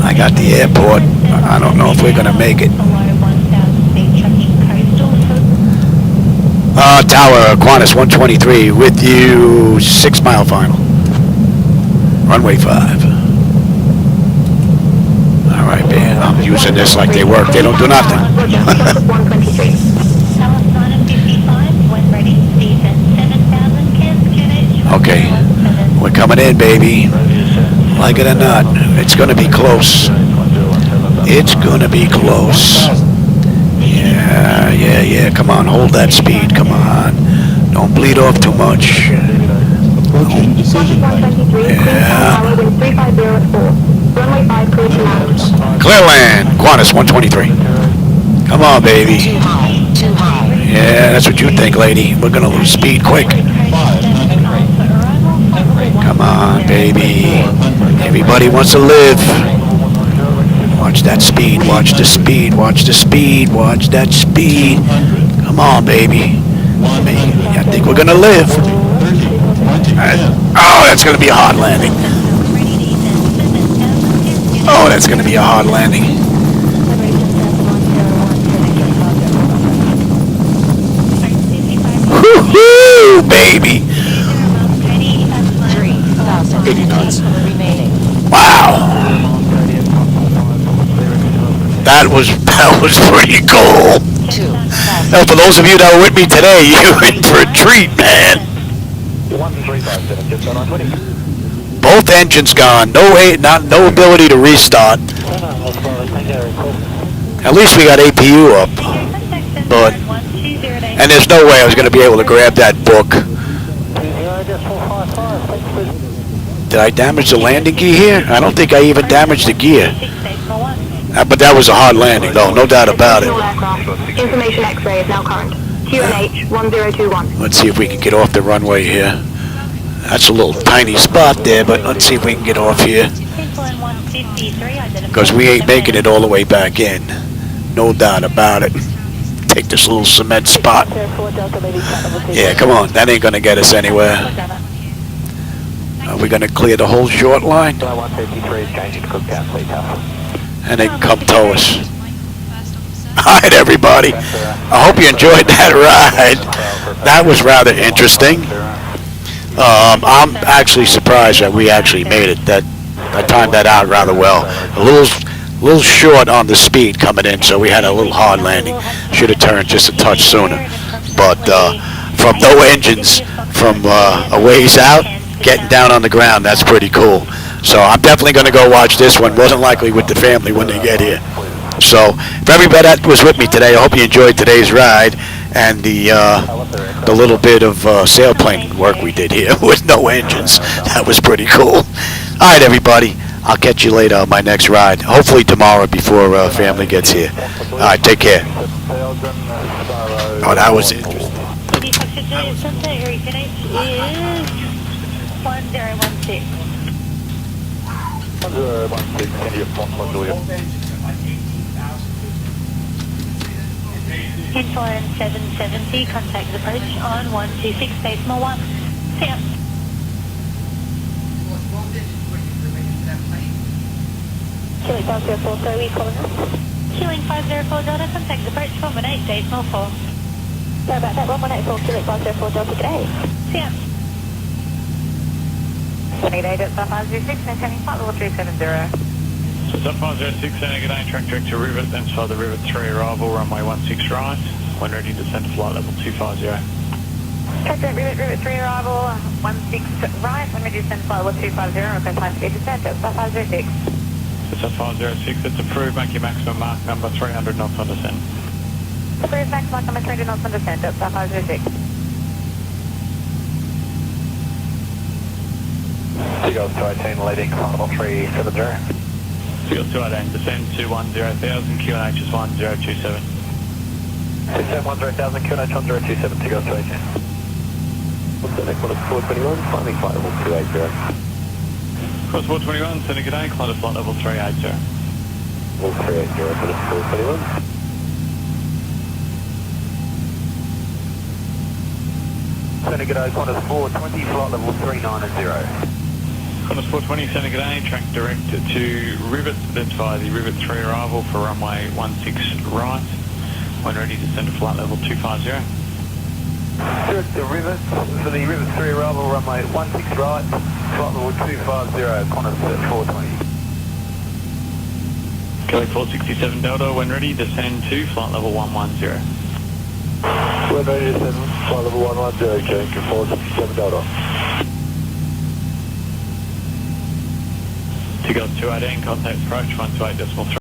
[SPEAKER 1] I got the airport. I don't know if we're going to make it. Tower, Qantas 123, with you, 6 mile final. Runway 5. All right, man, I'm using this like they work. They don't do nothing. Okay, we're coming in, baby. Like it or not, it's going to be close. It's going to be close. Yeah. Come on, hold that speed. Come on. Don't bleed off too much. Yeah. Clear land, Qantas 123. Come on, baby. Yeah, that's what you think, lady. We're going to lose speed quick. Come on, baby. Everybody wants to live. Watch that speed, watch the speed, watch the speed, watch that speed. Come on, baby. I think we're gonna live. Oh, that's gonna be a hard landing. Oh, that's gonna be a hard landing. Woo-hoo, baby.
[SPEAKER 12] 80 knots.
[SPEAKER 1] Wow. That was pretty cool. Now, for those of you that were with me today, you're in for a treat, man. Both engines gone. No ability to restart. At least we got APU up. But, and there's no way I was going to be able to grab that book. Did I damage the landing gear here? I don't think I even damaged the gear. But that was a hard landing, though, no doubt about it.
[SPEAKER 4] Information X-ray is now current. QNH 1021.
[SPEAKER 1] Let's see if we can get off the runway here. That's a little tiny spot there, but let's see if we can get off here. Because we ain't making it all the way back in. No doubt about it. take this little cement spot. Yeah, come on, that ain't gonna get us anywhere. Are we gonna clear the whole short line?
[SPEAKER 2] 153 is changing to Cooktown, please.
[SPEAKER 1] And they can come tow us. Alright, everybody. I hope you enjoyed that ride. That was rather interesting. I'm actually surprised that we actually made it. I timed that out rather well. A little short on the speed coming in, so we had a little hard landing. Should have turned just a touch sooner. But from no engines, from a ways out, getting down on the ground, that's pretty cool. So I'm definitely going to go watch this one. Wasn't likely with the family when they get here. So for everybody that was with me today, I hope you enjoyed today's ride and the little bit of sailplane work we did here with no engines. That was pretty cool. All right, everybody. I'll catch you later on my next ride. Hopefully tomorrow before family gets here. All right, take care. Oh, that was interesting.
[SPEAKER 9] Infline 770, contact approach on 126, decimal 1. See ya. Queuing 504, so we calling us? Queuing 504 Delta, contact approach 118, decimal 4. Sorry about that, 118, Queuing 504 Delta, good day. See ya. Good day, Delta 506, maintaining flight level 370.
[SPEAKER 6] Delta 506, sending good day, track direct to Rivet, then fly the Rivet 3 arrival, runway 16 right. When ready, descend to flight level 250.
[SPEAKER 2] Track direct Rivet 3 arrival, 16 right. When ready, descend to flight level 250, request time to descent, Delta 506.
[SPEAKER 6] Delta 506, it's approved, make your maximum mark number 300 knots on descent.
[SPEAKER 2] Approved, maximum mark number 300 knots on descent, Delta 506. Seagulls 218, leading flight level 370.
[SPEAKER 6] Seagulls 218, descend to 10,000, QNH is 1027.
[SPEAKER 2] Descend 10,000, QNH 1027, Seagulls 218. What's the next one? 421, climbing flight level 280.
[SPEAKER 6] Cross 421, sending good day, climb to flight level 380.
[SPEAKER 2] Level 380, for the 421. Sending good day, Qantas 420, flight level 390.
[SPEAKER 6] Qantas 420, sending good day, track direct to Rivet, then fly the Rivet 3 arrival for runway 16 right. When ready, descend to flight level 250.
[SPEAKER 2] Direct to Rivet, for the Rivet 3 arrival, runway 16 right, flight level 250, Qantas 420.
[SPEAKER 6] Kelly 467 Delta, when ready, descend to flight level 110.
[SPEAKER 2] When ready, descend flight level 110, Kelly 467 Delta.
[SPEAKER 6] Seagulls 218, contact approach 128.3.